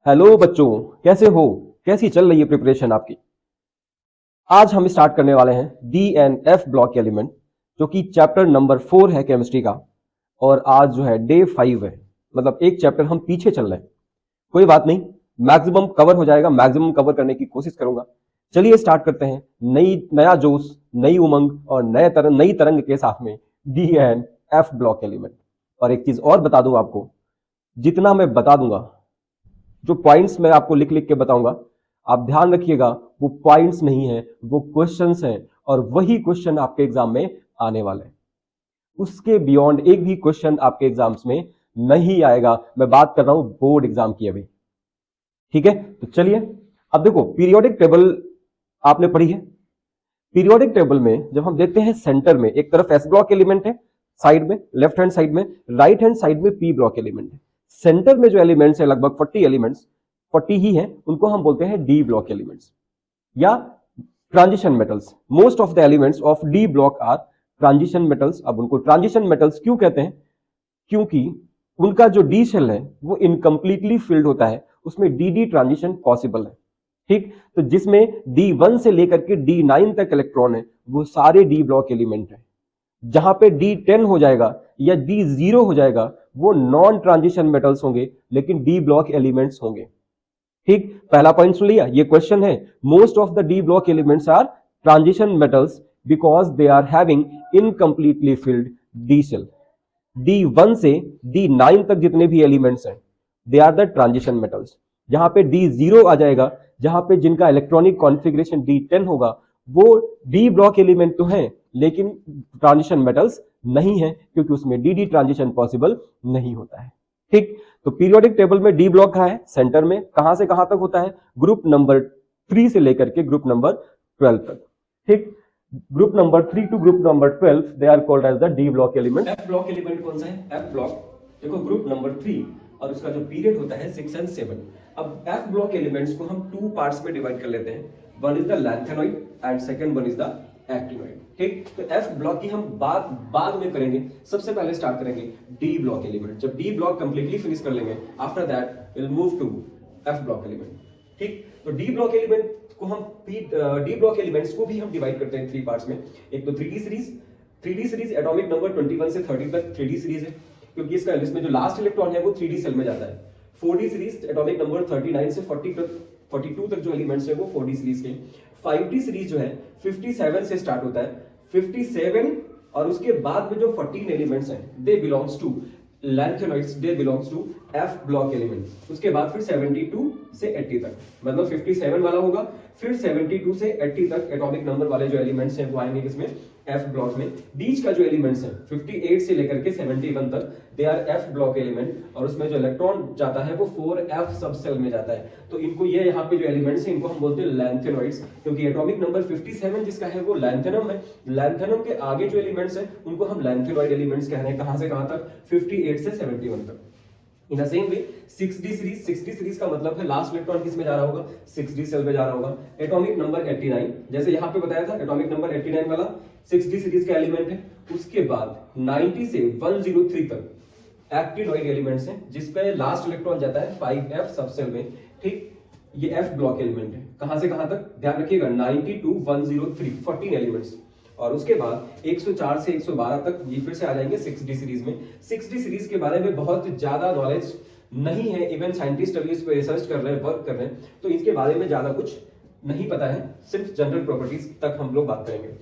Hello बच्चों, कैसे हो? कैसी चल रही है प्रिपरेशन आपकी? आज हम स्टार्ट करने वाले हैं D and F block element, जो कि चैप्टर नंबर 4 है केमिस्ट्री का। और आज जो है डे 5 है, मतलब एक चैप्टर हम पीछे चल रहे हैं। कोई बात नहीं, मैक्सिमम कवर हो जाएगा, मैक्सिमम कवर करने की कोशिश करूंगा। चलिए स्टार्ट करते हैं। नया जोश, नई उमंग और नई तरंग के साथ में D and F block element. और एक चीज और बता दूं आपको, जितना मैं बता दूंगा, जो पॉइंट्स मैं आपको लिख लिख के बताऊंगा, आप ध्यान रखिएगा, वो पॉइंट्स नहीं है, वो क्वेश्चंस हैं। और वही क्वेश्चन आपके एग्जाम में आने वाले हैं। उसके बियॉन्ड एक भी क्वेश्चन आपके एग्जाम्स में नहीं आएगा। मैं बात कर रहा हूं बोर्ड एग्जाम की अभी। ठीक है, तो चलिए अब देखो, पीरियोडिक टेबल आपने पढ़ी है। पीरियोडिक टेबल में जब हम देखते हैं, सेंटर में एक तरफ एस ब्लॉक एलिमेंट है, साइड में लेफ्ट हैंड साइड में, राइट हैंड साइड में पी ब्लॉक एलिमेंट है। सेंटर में जो एलिमेंट्स है, लगभग 40 एलिमेंट्स, 40 ही है, उनको हम बोलते हैं डी ब्लॉक एलिमेंट्स या transition metals. Most of the elements of D block are transition metals. अब उनको ट्रांजिशन मेटल्स क्यों कहते हैं? क्योंकि उनका जो डी शेल है वो इनकम्प्लीटली फिल्ड होता है, उसमें डी डी ट्रांजिशन पॉसिबल है। ठीक, तो जिसमें D1 से लेकर के D9 तक इलेक्ट्रॉन है, वो सारे डी ब्लॉक एलिमेंट है। जहां पे D10 हो जाएगा या D0 हो जाएगा, वो नॉन ट्रांजिशन मेटल्स होंगे, लेकिन डी ब्लॉक एलिमेंट्स होंगे। ठीक, पहला पॉइंट सुन लिया। ये क्वेश्चन है, most of the D block elements are transition metals because they are having incompletely filled D shell. D1 से D9 तक जितने भी एलिमेंट्स हैं, they are the transition metals. जहां पे D0 आ जाएगा, जहां पे जिनका इलेक्ट्रॉनिक कॉन्फ़िगरेशन D10 होगा, वो डी ब्लॉक एलिमेंट तो हैं, लेकिन ट्रांजिशन मेटल्स नहीं है, क्योंकि उसमें डी ट्रांजिशन पॉसिबल नहीं होता है। ठीक, तो पीरियोडिक टेबल में डी ब्लॉक है सेंटर में। कहां से कहां तक होता है? ग्रुप नंबर 3 से लेकर के ग्रुप नंबर 12 तक। ठीक, group number 3 to group number 12 they are called as the D block element. F block element कौन सा है? एफ ब्लॉक देखो, ग्रुप नंबर 3, और उसका जो पीरियड होता है 6 एंड 7। अब एफ ब्लॉक एलिमेंट्स को हम 2 पार्ट्स में डिवाइड कर लेते हैं। One is the lanthanoid and second one is the actinoid. ठीक, तो एफ ब्लॉक की हम बात बाद में करेंगे। सबसे पहले स्टार्ट करेंगे डी ब्लॉक एलिमेंट। जब डी ब्लॉक कंप्लीटली फिनिश कर लेंगे, after that will move to F block element. ठीक, तो डी ब्लॉक एलिमेंट को हम डी ब्लॉक एलिमेंट्स को भी हम डिवाइड करते हैं 3 पार्ट्स में। एक तो 3D series. 3D series atomic number 21 से 30 तक 3D सीरीज है, क्योंकि इसमें जो लास्ट इलेक्ट्रॉन है वो 3D सेल में जाता है। 4D सीरीज एटॉमिक नंबर 39 से 42 तक जो एलिमेंट्स है वो 4D सीरीज के। 5D सीरीज जो है 57 से स्टार्ट होता है। 57 और उसके बाद में जो 14 एलिमेंट्स हैं, they belongs to lanthanoids, they belongs to F block element. उसके बाद फिर 72 से 80 तक, मतलब 57 वाला होगा, फिर 72 से 80 तक एटॉमिक नंबर वाले जो एलिमेंट्स हैं वो आएंगे किसमें? एफ ब्लॉक में। बीच का जो एलिमेंट्स है 58 से लेकर के 71 तक, they R F block element, और उसमें जो इलेक्ट्रॉन जाता है वो 4f सब सेल में जाता है। तो इनको, ये यहाँ पे जो एलिमेंट्स हैं, इनको हम बोलते हैं लैंथेनॉइड्स, क्योंकि एटॉमिक नंबर 57 जिसका है वो लैंथेनम है। लैंथेनम के आगे जो एलिमेंट्स हैं उनको हम लैंथेनॉइड एलिमेंट्स कह रहे हैं। कहां से कहां तक? 58 से 71 तक। In the same way 6D series, 6D series का मतलब है लास्ट इलेक्ट्रॉन किस में जा रहा होगा? 6D सेल में जा रहा होगा। एटॉमिक नंबर 89, जैसे यहां पे बताया था, एटॉमिक नंबर 89 वाला 6D सीरीज का एलिमेंट है। उसके बाद 90 से 103 तक एक्टिनॉइड एलिमेंट्स हैं, जिसपे लास्ट इलेक्ट्रॉन जाता है 5f सब सेल में। ठीक, ये एफ ब्लॉक एलिमेंट है। कहां से कहां तक? ध्यान रखिएगा, 90 to 103, 14 एलिमेंट्स। और उसके बाद 104 से 112 तक ये फिर से आ जाएंगे 6D सीरीज में। 6D सीरीज के बारे में बहुत ज्यादा नॉलेज नहीं है, इवन साइंटिस्ट अभी इस पे रिसर्च कर रहे हैं, वर्क कर रहे हैं, तो इसके बारे में ज्यादा कुछ नहीं पता है। सिर्फ जनरल प्रॉपर्टीज तक हम लोग बात करेंगे।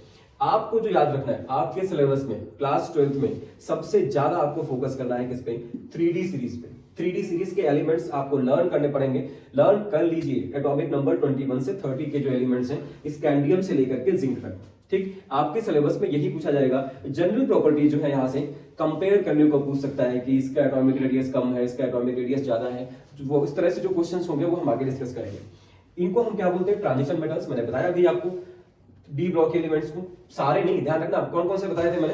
आपको जो याद रखना है, आपके सिलेबस में क्लास 12th में सबसे ज्यादा आपको फोकस करना है किस पे? 3D सीरीज पे। 3D सीरीज के एलिमेंट्स आपको लर्न करने पड़ेंगे। लर्न कर लीजिए एटॉमिक नंबर 21 से 30 के जो एलिमेंट्स हैं, स्कैंडियम से लेकर के जिंक तक। ठीक, आपके सिलेबस में यही पूछा जाएगा। जनरल प्रॉपर्टी जो है यहां से कंपेयर करने को पूछ सकता है कि इसका एटॉमिक रेडियस कम है, इसका एटॉमिक रेडियस ज्यादा है। वो इस तरह से जो क्वेश्चंस होंगे वो हम आगे डिस्कस करेंगे। इनको हम क्या बोलते हैं? Transition metals. मैंने बताया अभी आपको डी ब्लॉक एलिमेंट्स को, सारे नहीं, ध्यान रखना कौन कौन से बताए थे मैंने।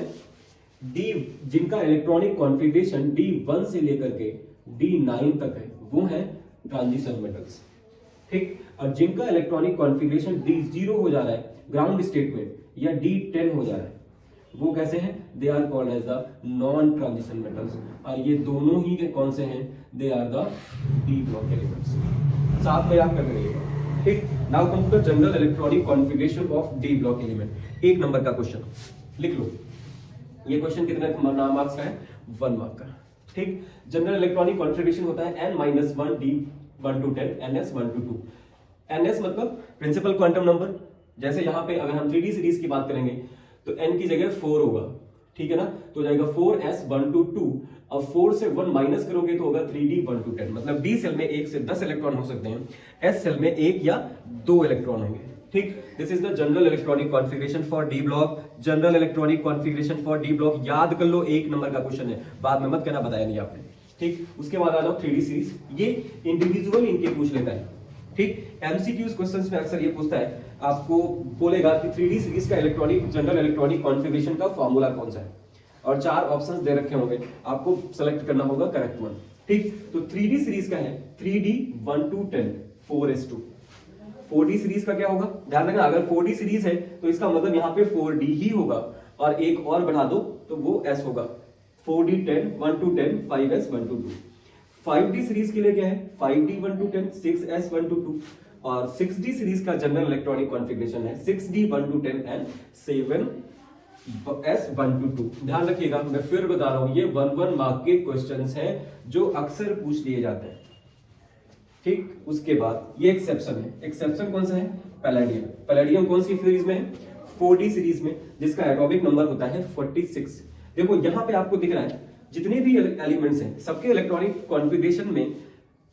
डी जिनका इलेक्ट्रॉनिक कॉन्फ़िगरेशन D1 से लेकर के D9 तक है, वो है ट्रांजिशन मेटल्स। ठीक, और जिनका इलेक्ट्रॉनिक कॉन्फ़िगरेशन D0 हो जा रहा है ग्राउंड स्टेट में, या D10 हो जा रहा है, वो कैसे हैं? They are called as the non transition metals. और ये दोनों ही कौन से हैं? They are the D block elements. साथ में याद करके रहिएगा, ठीक। Now come to the general electronic configuration of D block element. 1 number का क्वेश्चन लिख लो। ये क्वेश्चन कितने मार्क्स का है? 1 मार्क का, ठीक। जनरल इलेक्ट्रॉनिक कॉन्फ़िगरेशन होता है n-1 d 1 to 10 ns 1 to 2। ns मतलब प्रिंसिपल क्वांटम नंबर। जैसे यहाँ पे अगर हम 3D सीरीज की बात करेंगे तो n की जगह 4 होगा, ठीक है ना, तो जाएगा 4s 1 to 2। अब 4 से 1 माइनस करोगे तो होगा 3d 1 to 10। मतलब d सेल में 1 से 10 इलेक्ट्रॉन हो सकते हैं, s सेल में 1 या 2 इलेक्ट्रॉन होंगे, ठीक। This is the general electronic configuration for D block. General electronic configuration for D block याद कर लो, 1 नंबर का क्वेश्चन है, बाद में मत कहना बताया नहीं आपने, ठीक। उसके बाद आ जाओ 3D सीरीज, ये इंडिविजुअल इनके पूछ लेता है, ठीक। एमसीक्यूज क्वेश्चंस में अक्सर ये पूछता है, आपको बोलेगा कि 3D सीरीज का इलेक्ट्रॉनिक जनरल इलेक्ट्रॉनिक कॉन्फ़िगरेशन का फार्मूला कौन सा है, और 4 ऑप्शंस दे रखे होंगे, आपको सेलेक्ट करना होगा करेक्ट वन, ठीक। तो 3D सीरीज का है 3D 1 to 10 4s2। 4D series का क्या होगा, ध्यान रखना, अगर 4D सीरीज है तो इसका मतलब यहाँ पे 4D ही होगा, और एक और बढ़ा दो तो वो S होगा। 4D 10 1 to 10 5s 1 to 2। 5D series के लिए क्या है, 5D 1 to 10 6s 1 to 2। और 6D सीरीज का जनरल इलेक्ट्रॉनिक कॉन्फ़िगरेशन है 6D 1 to 10 and 7s 1 to 2। ध्यान रखिएगा, मैं फिर बता रहा हूं, ये 1 मार्क के क्वेश्चंस हैं जो अक्सर पूछ लिए जाते हैं, ठीक। उसके बाद ये एक्सेप्शन है। एक्सेप्शन कौन सा है? पैलेडियम। पैलेडियम कौन सी सीरीज में है? 4D सीरीज में, जिसका एटॉमिक नंबर होता है 46। देखो यहां पे आपको दिख रहा है जितने भी एलिमेंट्स हैं सबके इलेक्ट्रॉनिक कॉन्फ़िगरेशन में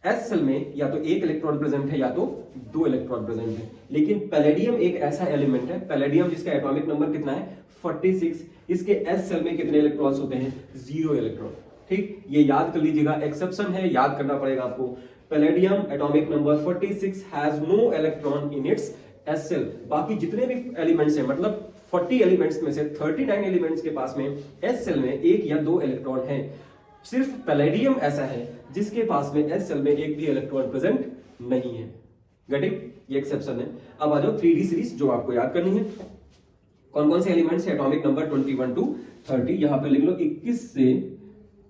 एस सेल में या तो 1 इलेक्ट्रॉन प्रेजेंट है या तो 2 इलेक्ट्रॉन प्रेजेंट है। लेकिन पैलेडियम एक ऐसा एलिमेंट है, पैलेडियम जिसका एटॉमिक नंबर कितना है 46, इसके एस सेल में कितने इलेक्ट्रॉन्स होते हैं? 0 इलेक्ट्रॉन, ठीक। ये याद कर लीजिएगा, एक्सेप्शन है, याद करना पड़ेगा आपको। Palladium atomic number 46 has no electron in its S shell. बाकी जितने भी एलिमेंट्स हैं, मतलब 40 एलिमेंट्स में से 39 एलिमेंट्स के पास में एस सेल में 1 या 2 इलेक्ट्रॉन है। सिर्फ पैलेडियम ऐसा है जिसके पास में एस सेल में 1 भी इलेक्ट्रॉन प्रेजेंट नहीं है। गेटिंग? ये एक्सेप्शन है। अब आ जाओ 3D सीरीज जो आपको याद करनी है। कौन कौन से एलिमेंट्स है? Atomic number 21 to 30। यहां पे लिख लो 21 से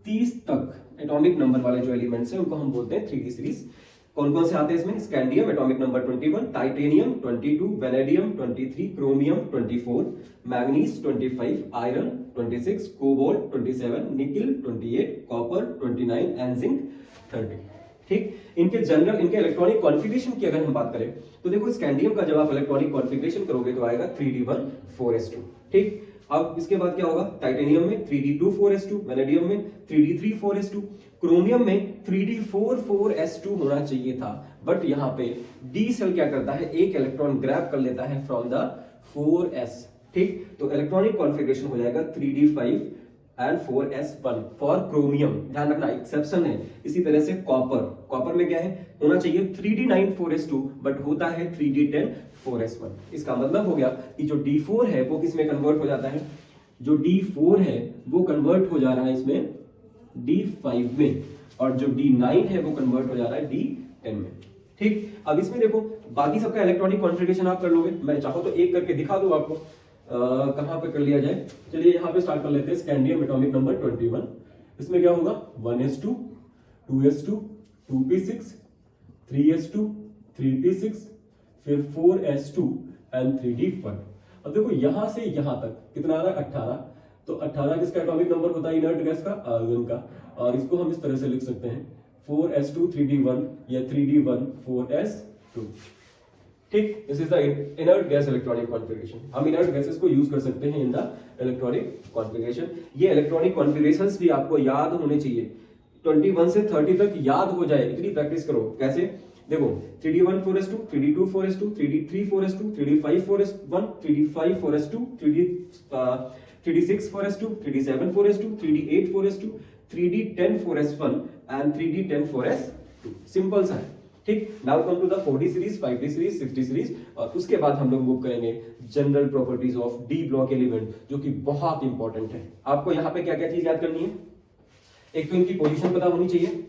30 तक एटॉमिक नंबर वाले जो एलिमेंट्स हैं उनको हम बोलते हैं 3D सीरीज। कौन कौन से आते हैं इसमें? Scandium atomic number 21, titanium 22, vanadium 23, chromium 24, manganese 25, iron 26, cobalt 27, nickel 28, copper 29 and zinc 30, ठीक। इनके जनरल, इनके इलेक्ट्रॉनिक कॉन्फ़िगरेशन की अगर हम बात करें तो देखो स्कैंडियम का जब आप इलेक्ट्रॉनिक कॉन्फ़िगरेशन करोगे तो आएगा 3D1 4s2, ठीक। अब इसके बाद क्या होगा? टाइटेनियम में 3D2 4s2, वेनेडियम में 3D3 4s2, क्रोमियम में 3D4 4s2 होना चाहिए था, बट यहाँ पे डी सेल क्या करता है? एक इलेक्ट्रॉन ग्रैब कर लेता है फ्रॉम द 4s, ठीक। तो इलेक्ट्रॉनिक कॉन्फ़िगरेशन हो जाएगा 3D5 and 4s1 for chromium. ध्यान रखना, एक्सेप्शन है। इसी तरह से कॉपर, कॉपर में क्या है? होना चाहिए 3D9 4s2, बट होता है 3D10 4s1। इसका मतलब हो गया कि जो D4 है वो किस में कन्वर्ट हो जाता है? जो D4 है वो कन्वर्ट हो जा रहा है इसमें D5 में, और जो D9 है वो कन्वर्ट हो जा रहा है D10 में, ठीक। अब इसमें देखो बाकी सबका इलेक्ट्रॉनिक कॉन्फ़िगरेशन आप कर लोगे, मैं चाहो तो एक करके दिखा दूं आपको। कहां पे कर लिया जाए? चलिए यहां पे स्टार्ट कर लेते हैं। स्कैंडियम एटॉमिक नंबर 21, इसमें क्या होगा? 1s2 2s2 2p6 3s2 3p6 फिर 4s2 एंड 3d1। अब देखो यहां से यहां तक कितना आ रहा है? 18। तो 18 किसका एटॉमिक नंबर होता है इनर्ट गैस का? आर्गन का। और इसको हम इस तरह से लिख सकते हैं 4s2 3d1 या 3d1 4s2, ठीक। This is the inert gas electronic configuration. हम इनर्ट गैसेस को यूज कर सकते हैं इन द इलेक्ट्रॉनिक कॉन्फ़िगरेशन। ये इलेक्ट्रॉनिक कॉन्फ़िगरेशंस भी आपको याद होने चाहिए, 21 से 30 तक याद हो जाए, इतनी प्रैक्टिस करो। कैसे? देखो 3D1 4s2, 3D2 4s2, 3D3 4s2, 3D5 4s1, 3D5 4s2, 3D6 4s2, 3D7 4s2, 3D8 4s2, 3D10 4s1 and 3D10 4s2। Simple सा है, ठीक। Now come to the 4D series, 5D series, 6D series, और उसके बाद हम लोग move करेंगे general properties of D block element, जो कि बहुत इंपॉर्टेंट है। आपको यहाँ पे क्या क्या चीज याद करनी है? एक तो इनकी पोजीशन पता होनी चाहिए,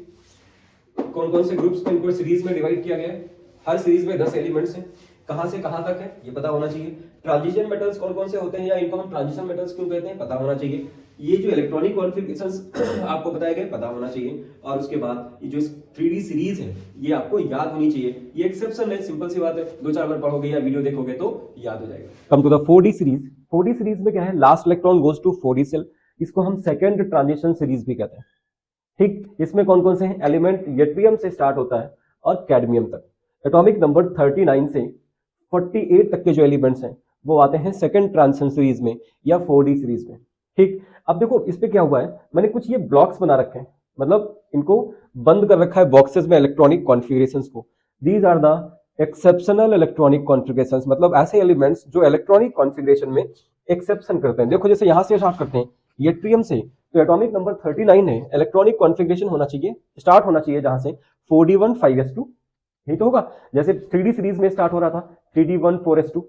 कौन कौन से ग्रुप्स में इनको सीरीज में डिवाइड किया गया है, हर सीरीज में 10 एलिमेंट्स हैं, कहां से कहां तक है ये पता होना चाहिए। ट्रांजिशन मेटल्स कौन कौन से होते हैं, या इनको हम ट्रांजिशन मेटल्स क्यों कहते हैं, पता होना चाहिए। ये जो इलेक्ट्रॉनिक कॉन्फ़िगरेशंस आपको बताए गए पता होना चाहिए, और उसके बाद ये जो 3D सीरीज है ये आपको याद होनी चाहिए। ये एक्सेप्शन है, सिंपल सी बात है, 2-4 बार पढ़ोगे या वीडियो देखोगे तो याद हो जाएगा। Come to the 4D series. 4D series में क्या है, last electron goes to 4D shell, इसको हम सेकेंड ट्रांजिशन सीरीज भी कहते हैं। ठीक, इसमें कौन कौन से हैं एलिमेंट, यट्रियम से स्टार्ट होता है और कैडमियम तक। एटॉमिक नंबर 39 से 48 तक के जो एलिमेंट्स हैं वो आते हैं सेकंड ट्रांजिशन सीरीज में या 4D सीरीज में। ठीक, अब देखो इस पे क्या हुआ है, मैंने कुछ ये ब्लॉक्स बना रखे हैं, मतलब इनको बंद कर रखा है बॉक्सेस में इलेक्ट्रॉनिक कॉन्फ़िगरेशंस को। These are the exceptional electronic configurations, मतलब ऐसे एलिमेंट्स जो इलेक्ट्रॉनिक कॉन्फ़िगरेशन में एक्सेप्शन करते हैं। देखो जैसे यहां से स्टार्ट करते हैं यट्रियम से, तो एटॉमिक नंबर 39 है, इलेक्ट्रॉनिक कॉन्फ़िगरेशन होना चाहिए, स्टार्ट होना चाहिए जहां से 4d1 5s2, यही तो होगा। जैसे 3D सीरीज में स्टार्ट हो रहा था 3d1 4s2,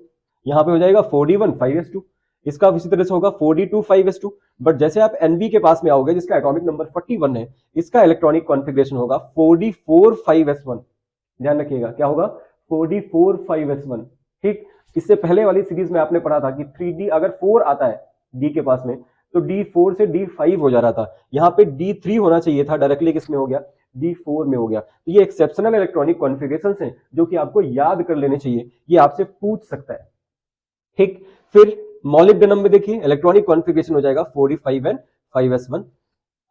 यहां पे हो जाएगा 4d1 5s2, इसका इसी तरह से होगा 4d2 5s2। बट जैसे आप NB के पास में आओगे जिसका एटॉमिक नंबर 41 है, इसका इलेक्ट्रॉनिक कॉन्फ़िगरेशन होगा 4d4 5s1। ध्यान रखिएगा क्या होगा, 4d4 5s1। ठीक, इससे पहले वाली सीरीज में आपने पढ़ा था कि 3D अगर 4 आता है D के पास में तो D4 से D5 हो जा रहा था, यहाँ पे D3 होना चाहिए था, डायरेक्टली किसमें हो गया, D4 में हो गया। तो ये एक्सेप्शनल इलेक्ट्रॉनिक कॉन्फ़िगरेशंस हैं जो कि आपको याद कर लेने चाहिए, ये आपसे पूछ सकता है। ठीक, फिर मॉलिब्डेनम में देखिए इलेक्ट्रॉनिक कॉन्फ़िगरेशन हो जाएगा 4d5 and 5s1।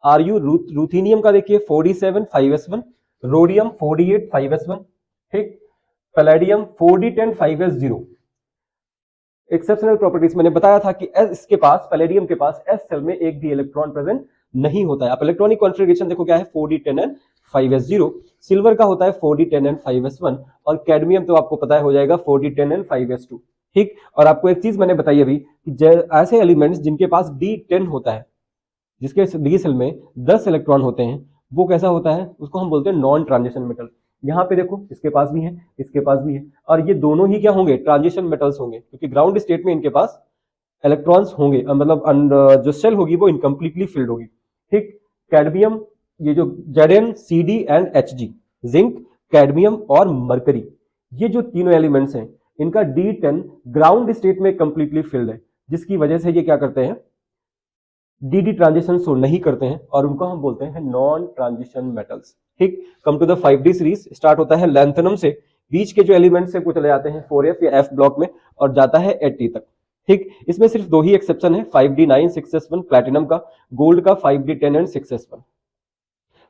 Ru ruthenium का देखिए 4d7 5s1, rhodium 4d8 5s1। ठीक, palladium 4d10 5s0। Exceptional properties मैंने बताया था कि इसके पास, पैलेडियम के पास s सेल में एक भी इलेक्ट्रॉन प्रेजेंट नहीं होता है। आप इलेक्ट्रॉनिक कॉन्फ़िगरेशन देखो क्या है, 4d10 and 5s0। सिल्वर का होता है 4d10 and 5s1, और कैडमियम तो आपको पता है हो जाएगा 4d10 and 5s2। ठीक, और आपको एक चीज मैंने बताई अभी कि ऐसे एलिमेंट्स जिनके पास d10 होता है, जिसके डी सेल में 10 इलेक्ट्रॉन होते हैं, वो कैसा होता है, उसको हम बोलते हैं नॉन ट्रांजिशन मेटल। यहाँ पे देखो इसके पास भी है, इसके पास भी है, और ये दोनों ही क्या होंगे, ट्रांजिशन मेटल्स होंगे, क्योंकि ग्राउंड स्टेट में इनके पास इलेक्ट्रॉन्स होंगे, मतलब जो सेल होगी वो इनकम्प्लीटली फिल्ड होगी। ठीक, कैडमियम, ये जो Zn Cd and Hg, zinc, cadmium और मरकरी, ये जो तीनों एलिमेंट्स हैं इनका D10 ग्राउंड स्टेट में कंप्लीटली फिल्ड है, जिसकी वजह से ये क्या करते हैं, डी ट्रांजिशन शो नहीं करते हैं, और उनको हम बोलते हैं नॉन ट्रांजिशन मेटल्स। ठीक, come to the 5D series, start होता है लैंथेनम से, बीच के जो एलिमेंट्स है वो चले जाते हैं 4f या f ब्लॉक में और जाता है 80 तक। ठीक, इसमें सिर्फ दो ही एक्सेप्शन है, 5d9 6s1 प्लैटिनम का, गोल्ड का 5d10 एंड 6s1।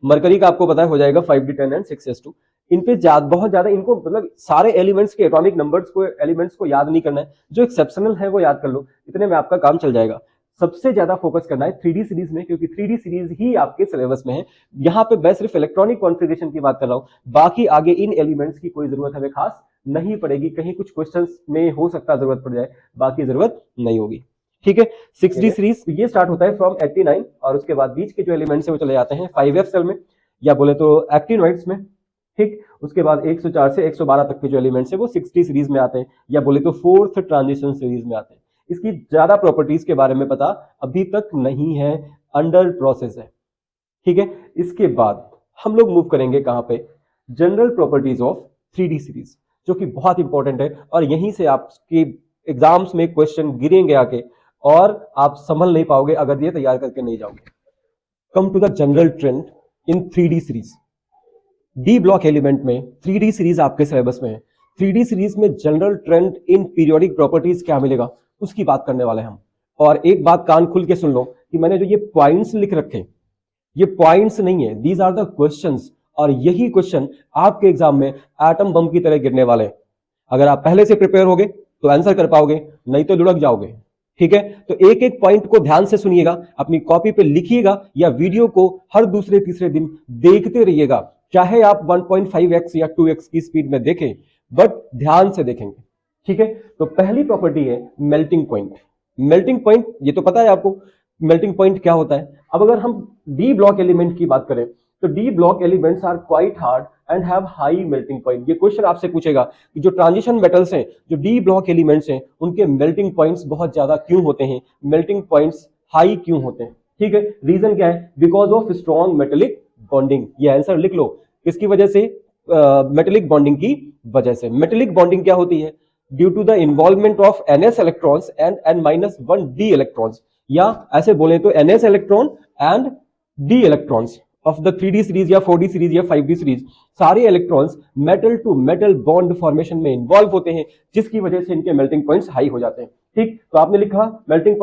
मरकरी का आपको पता है हो जाएगा 5d10 एंड 6s2। इन पे बहुत ज्यादा इनको, मतलब सारे एलिमेंट्स के एटॉमिक नंबर्स को, एलिमेंट्स को याद नहीं करना है, जो एक्सेप्शनल है वो याद कर लो, इतने में आपका काम चल जाएगा। सबसे ज्यादा फोकस करना है 3D सीरीज में, क्योंकि 3D सीरीज ही आपके सिलेबस में है। यहाँ पे मैं सिर्फ इलेक्ट्रॉनिक कॉन्फ़िगरेशन की बात कर रहा हूँ, बाकी आगे इन एलिमेंट्स की कोई जरूरत हमें खास नहीं पड़ेगी, कहीं कुछ क्वेश्चंस में हो सकता है जरूरत पड़ जाए, बाकी जरूरत नहीं होगी। ठीक है, 6D सीरीज ये स्टार्ट होता है फ्रॉम 89, और उसके बाद बीच के जो एलिमेंट्स है वो चले जाते हैं 5f सेल में, या बोले तो एक्टिनोइड्स में। ठीक, उसके बाद 104 से 112 तक के जो एलिमेंट्स है वो 6D सीरीज में आते हैं, या बोले तो फोर्थ ट्रांजिशन सीरीज में आते हैं। इसकी ज्यादा प्रॉपर्टीज के बारे में पता अभी तक नहीं है, अंडर प्रोसेस है। ठीक है, इसके बाद हम लोग मूव करेंगे कहां पे, general properties of 3D series, जो कि बहुत इंपॉर्टेंट है, और यहीं से आपके एग्जाम्स में क्वेश्चन गिरेंगे आके, और आप संभल नहीं पाओगे अगर ये तैयार करके नहीं जाओगे। Come to the general trend in 3D series. D block element में 3D सीरीज आपके सिलेबस में है। 3D सीरीज में general trend in periodic properties क्या मिलेगा, उसकी बात करने वाले हैं हम। और एक बात कान खुल के सुन लो कि मैंने जो ये पॉइंट्स लिख रखे, ये पॉइंट्स नहीं है, दीज आर द क्वेश्चंस, और यही क्वेश्चन आपके एग्जाम में एटम बम की तरह गिरने वाले हैं। अगर आप पहले से प्रिपेयर होगे तो आंसर कर पाओगे, नहीं तो लुढ़क जाओगे। ठीक है, तो एक एक पॉइंट को ध्यान से सुनिएगा, अपनी कॉपी पे लिखिएगा, या वीडियो को हर दूसरे तीसरे दिन देखते रहिएगा, चाहे आप 1.5x या 2x की स्पीड में देखें, बट ध्यान से देखेंगे। ठीक है, तो पहली प्रॉपर्टी है मेल्टिंग पॉइंट। मेल्टिंग पॉइंट ये तो पता है आपको, मेल्टिंग पॉइंट क्या होता है। अब अगर हम डी ब्लॉक एलिमेंट की बात करें तो D block elements are quite hard and have high melting point. ये क्वेश्चन आपसे पूछेगा कि जो ट्रांजिशन मेटल्स हैं, जो डी ब्लॉक एलिमेंट्स हैं, उनके मेल्टिंग पॉइंट्स बहुत ज्यादा क्यों होते हैं, मेल्टिंग पॉइंट्स हाई क्यों होते हैं। ठीक है, रीजन क्या है, because of strong metallic bonding. ये आंसर लिख लो, किसकी वजह से, मेटेलिक बॉन्डिंग की वजह से। मेटेलिक बॉन्डिंग क्या होती है, due to the involvement of ns electrons and n-1d electrons. या ऐसे बोले तो ns electron and d electrons of the 3d series या 4d सीरीज या 5d सीरीज, सारे electrons metal to metal bond formation में इन्वॉल्व होते हैं, जिसकी वजह से इनके मेल्टिंग पॉइंट्स हाई हो जाते हैं। ठीक, तो आपने लिखा मेल्टिंग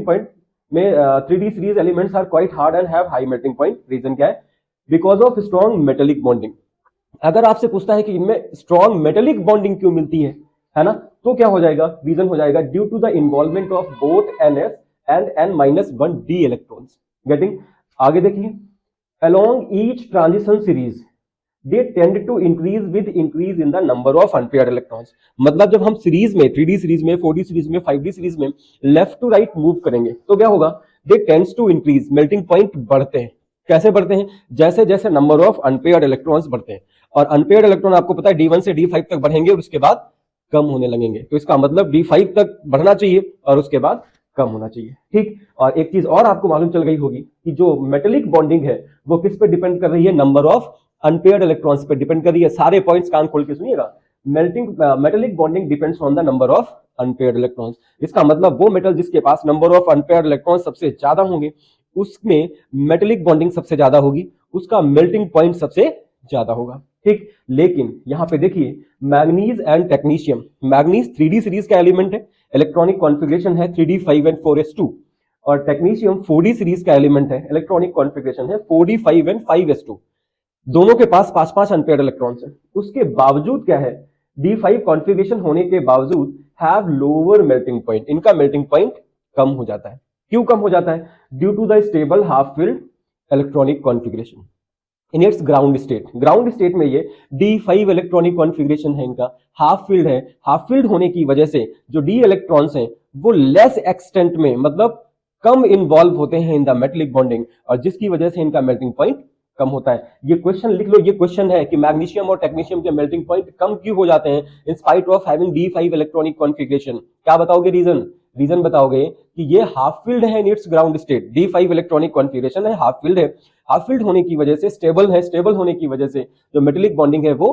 पॉइंट में 3d series elements are quite hard and have high melting point. Reason क्या है? Because of strong metallic bonding. अगर आपसे पूछता है कि इनमें स्ट्रॉन्ग मेटेलिक बॉन्डिंग क्यों मिलती है ना, तो क्या हो जाएगा? रीजन हो जाएगा due to the involvement of both ns and n-1d electrons. Getting? आगे देखिए, along each transition series they tend to increase with increase in the number of unpaired electrons। मतलब जब हम सीरीज में 3d सीरीज में 4d series में 5d series में left to right move करेंगे तो क्या होगा? They tends to increase, melting point बढ़ते हैं। कैसे बढ़ते हैं? जैसे जैसे नंबर ऑफ अनपेयर्ड इलेक्ट्रॉन्स बढ़ते हैं, और अनपेयर्ड इलेक्ट्रॉन आपको पता है d1 से d5 तक बढ़ेंगे और उसके बाद कम होने लगेंगे। तो इसका मतलब d5 तक बढ़ना चाहिए और उसके बाद कम होना चाहिए। ठीक, और एक चीज और आपको मालूम चल गई होगी कि जो मेटेलिक बॉन्डिंग है वो किस पे डिपेंड कर रही है? नंबर ऑफ अनपेयर्ड इलेक्ट्रॉन्स पे डिपेंड कर रही है। सारे पॉइंट्स कान खोल के सुनिएगा। Metallic bonding depends on the number of unpaired electrons. इसका मतलब वो मेटल जिसके पास नंबर ऑफ अनपेयर्ड इलेक्ट्रॉन्स सबसे ज्यादा होंगे उसमें मेटेलिक बॉन्डिंग सबसे ज्यादा होगी, उसका मेल्टिंग पॉइंट सबसे ज्यादा होगा। ठीक, लेकिन यहां पे देखिए manganese and technetium, manganese 3d series का एलिमेंट है, इलेक्ट्रॉनिक कॉन्फ़िगरेशन है 3d5 एंड 4s2, और टेक्नीशियम 4d सीरीज का एलिमेंट है, इलेक्ट्रॉनिक कॉन्फ़िगरेशन है 4d5 एंड 5s2। दोनों के पास 5-5 अनपेयर्ड इलेक्ट्रॉन्स हैं। उसके बावजूद क्या है? d5 कॉन्फ़िगरेशन होने के बावजूद हैव लोअर मेल्टिंग पॉइंट, इनका मेल्टिंग पॉइंट कम हो जाता है। क्यों कम हो जाता है? Due to the stable half filled electronic configuration in its ground state. Ground state में ये d5 इलेक्ट्रॉनिक कॉन्फ़िगरेशन है, इनका हाफ फील्ड है। हाफ फील्ड होने की वजह से जो d इलेक्ट्रॉन्स हैं वो लेस एक्सटेंट में, मतलब कम इन्वॉल्व होते हैं इन द मेटेलिक बॉन्डिंग, और जिसकी वजह से इनका मेल्टिंग पॉइंट कम होता है। ये क्वेश्चन लिख लो, ये क्वेश्चन है कि मैग्नीशियम और टेक्नीशियम के मेल्टिंग पॉइंट कम क्यों हो जाते हैं इन spite of having d5 electronic configuration. क्या बताओगे रीजन? रीजन बताओगे कि ये हाफ फील्ड है इन its ground state, d5 electronic configuration है, हाफ फील्ड है। हाफ फील्ड होने की वजह से स्टेबल है, स्टेबल होने की वजह से जो मेटेलिक बॉन्डिंग है वो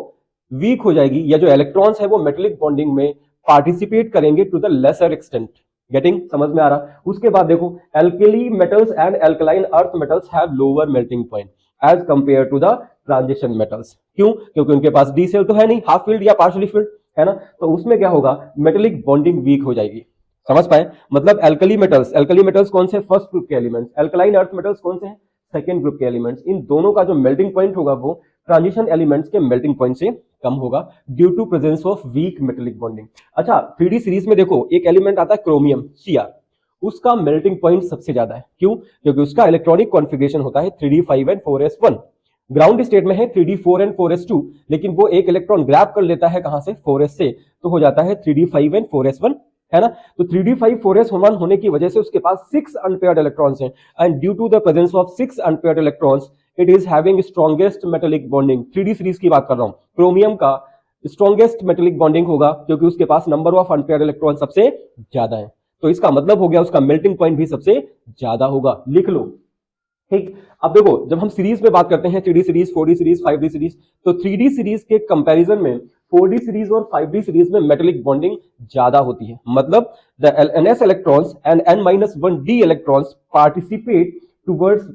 वीक हो जाएगी, या जो इलेक्ट्रॉन्स है वो मेटेलिक बॉन्डिंग में पार्टिसिपेट करेंगे to the lesser extent. Getting? समझ में आ रहा? उसके बाद देखो, alkali metals and alkaline earth metals have lower melting point as compare to the transition metals. क्यों? क्योंकि उनके पास डी सेल तो है नहीं, हाफ फील्ड या पार्शियली फील्ड है ना, तो उसमें क्या होगा? मेटेलिक बॉन्डिंग वीक हो जाएगी। समझ पाए? मतलब एल्कली मेटल्स कौन से? फर्स्ट ग्रुप के एलिमेंट्स। एल्कलाइन अर्थ मेटल्स कौन से हैं? सेकेंड ग्रुप के एलिमेंट्स। इन दोनों का जो मेल्टिंग पॉइंट होगा वो ट्रांजिशन एलिमेंट्स के मेल्टिंग पॉइंट से कम होगा due to presence of weak metallic bonding. अच्छा, 3d सीरीज में देखो एक एलिमेंट आता है क्रोमियम Cr, उसका मेल्टिंग पॉइंट सबसे ज्यादा है। क्यों? क्योंकि उसका इलेक्ट्रॉनिक कॉन्फ़िगरेशन होता है 3d5 and 4s1। Ground state में है 3d4 एंड 4s2, लेकिन वो एक इलेक्ट्रॉन ग्रैब कर लेता है कहां से? 4s से, तो हो जाता है 3d5 एंड 4s1, है ना। तो 3d5 4s1 होने की वजह से उसके पास 6 अनपेयर्ड इलेक्ट्रॉन्स हैं, and due to the presence of 6 unpaired electrons it is having strongest metallic bonding. 3d series की बात कर रहा हूं, क्रोमियम का स्ट्रॉन्गेस्ट मेटेलिक बॉन्डिंग होगा क्योंकि उसके पास नंबर ऑफ अनपेयर्ड इलेक्ट्रॉन सबसे ज्यादा है, तो इसका मतलब हो गया उसका मेल्टिंग पॉइंट भी सबसे ज्यादा होगा। लिख लो। ठीक, अब देखो जब हम सीरीज में बात करते हैं 3d series, 4d series, 5d series, तो 3d सीरीज के कंपैरिजन में 4d सीरीज और 5d सीरीज में मेटेलिक बॉन्डिंग ज्यादा होती है। मतलब the ns electrons and n-1d electrons participate towards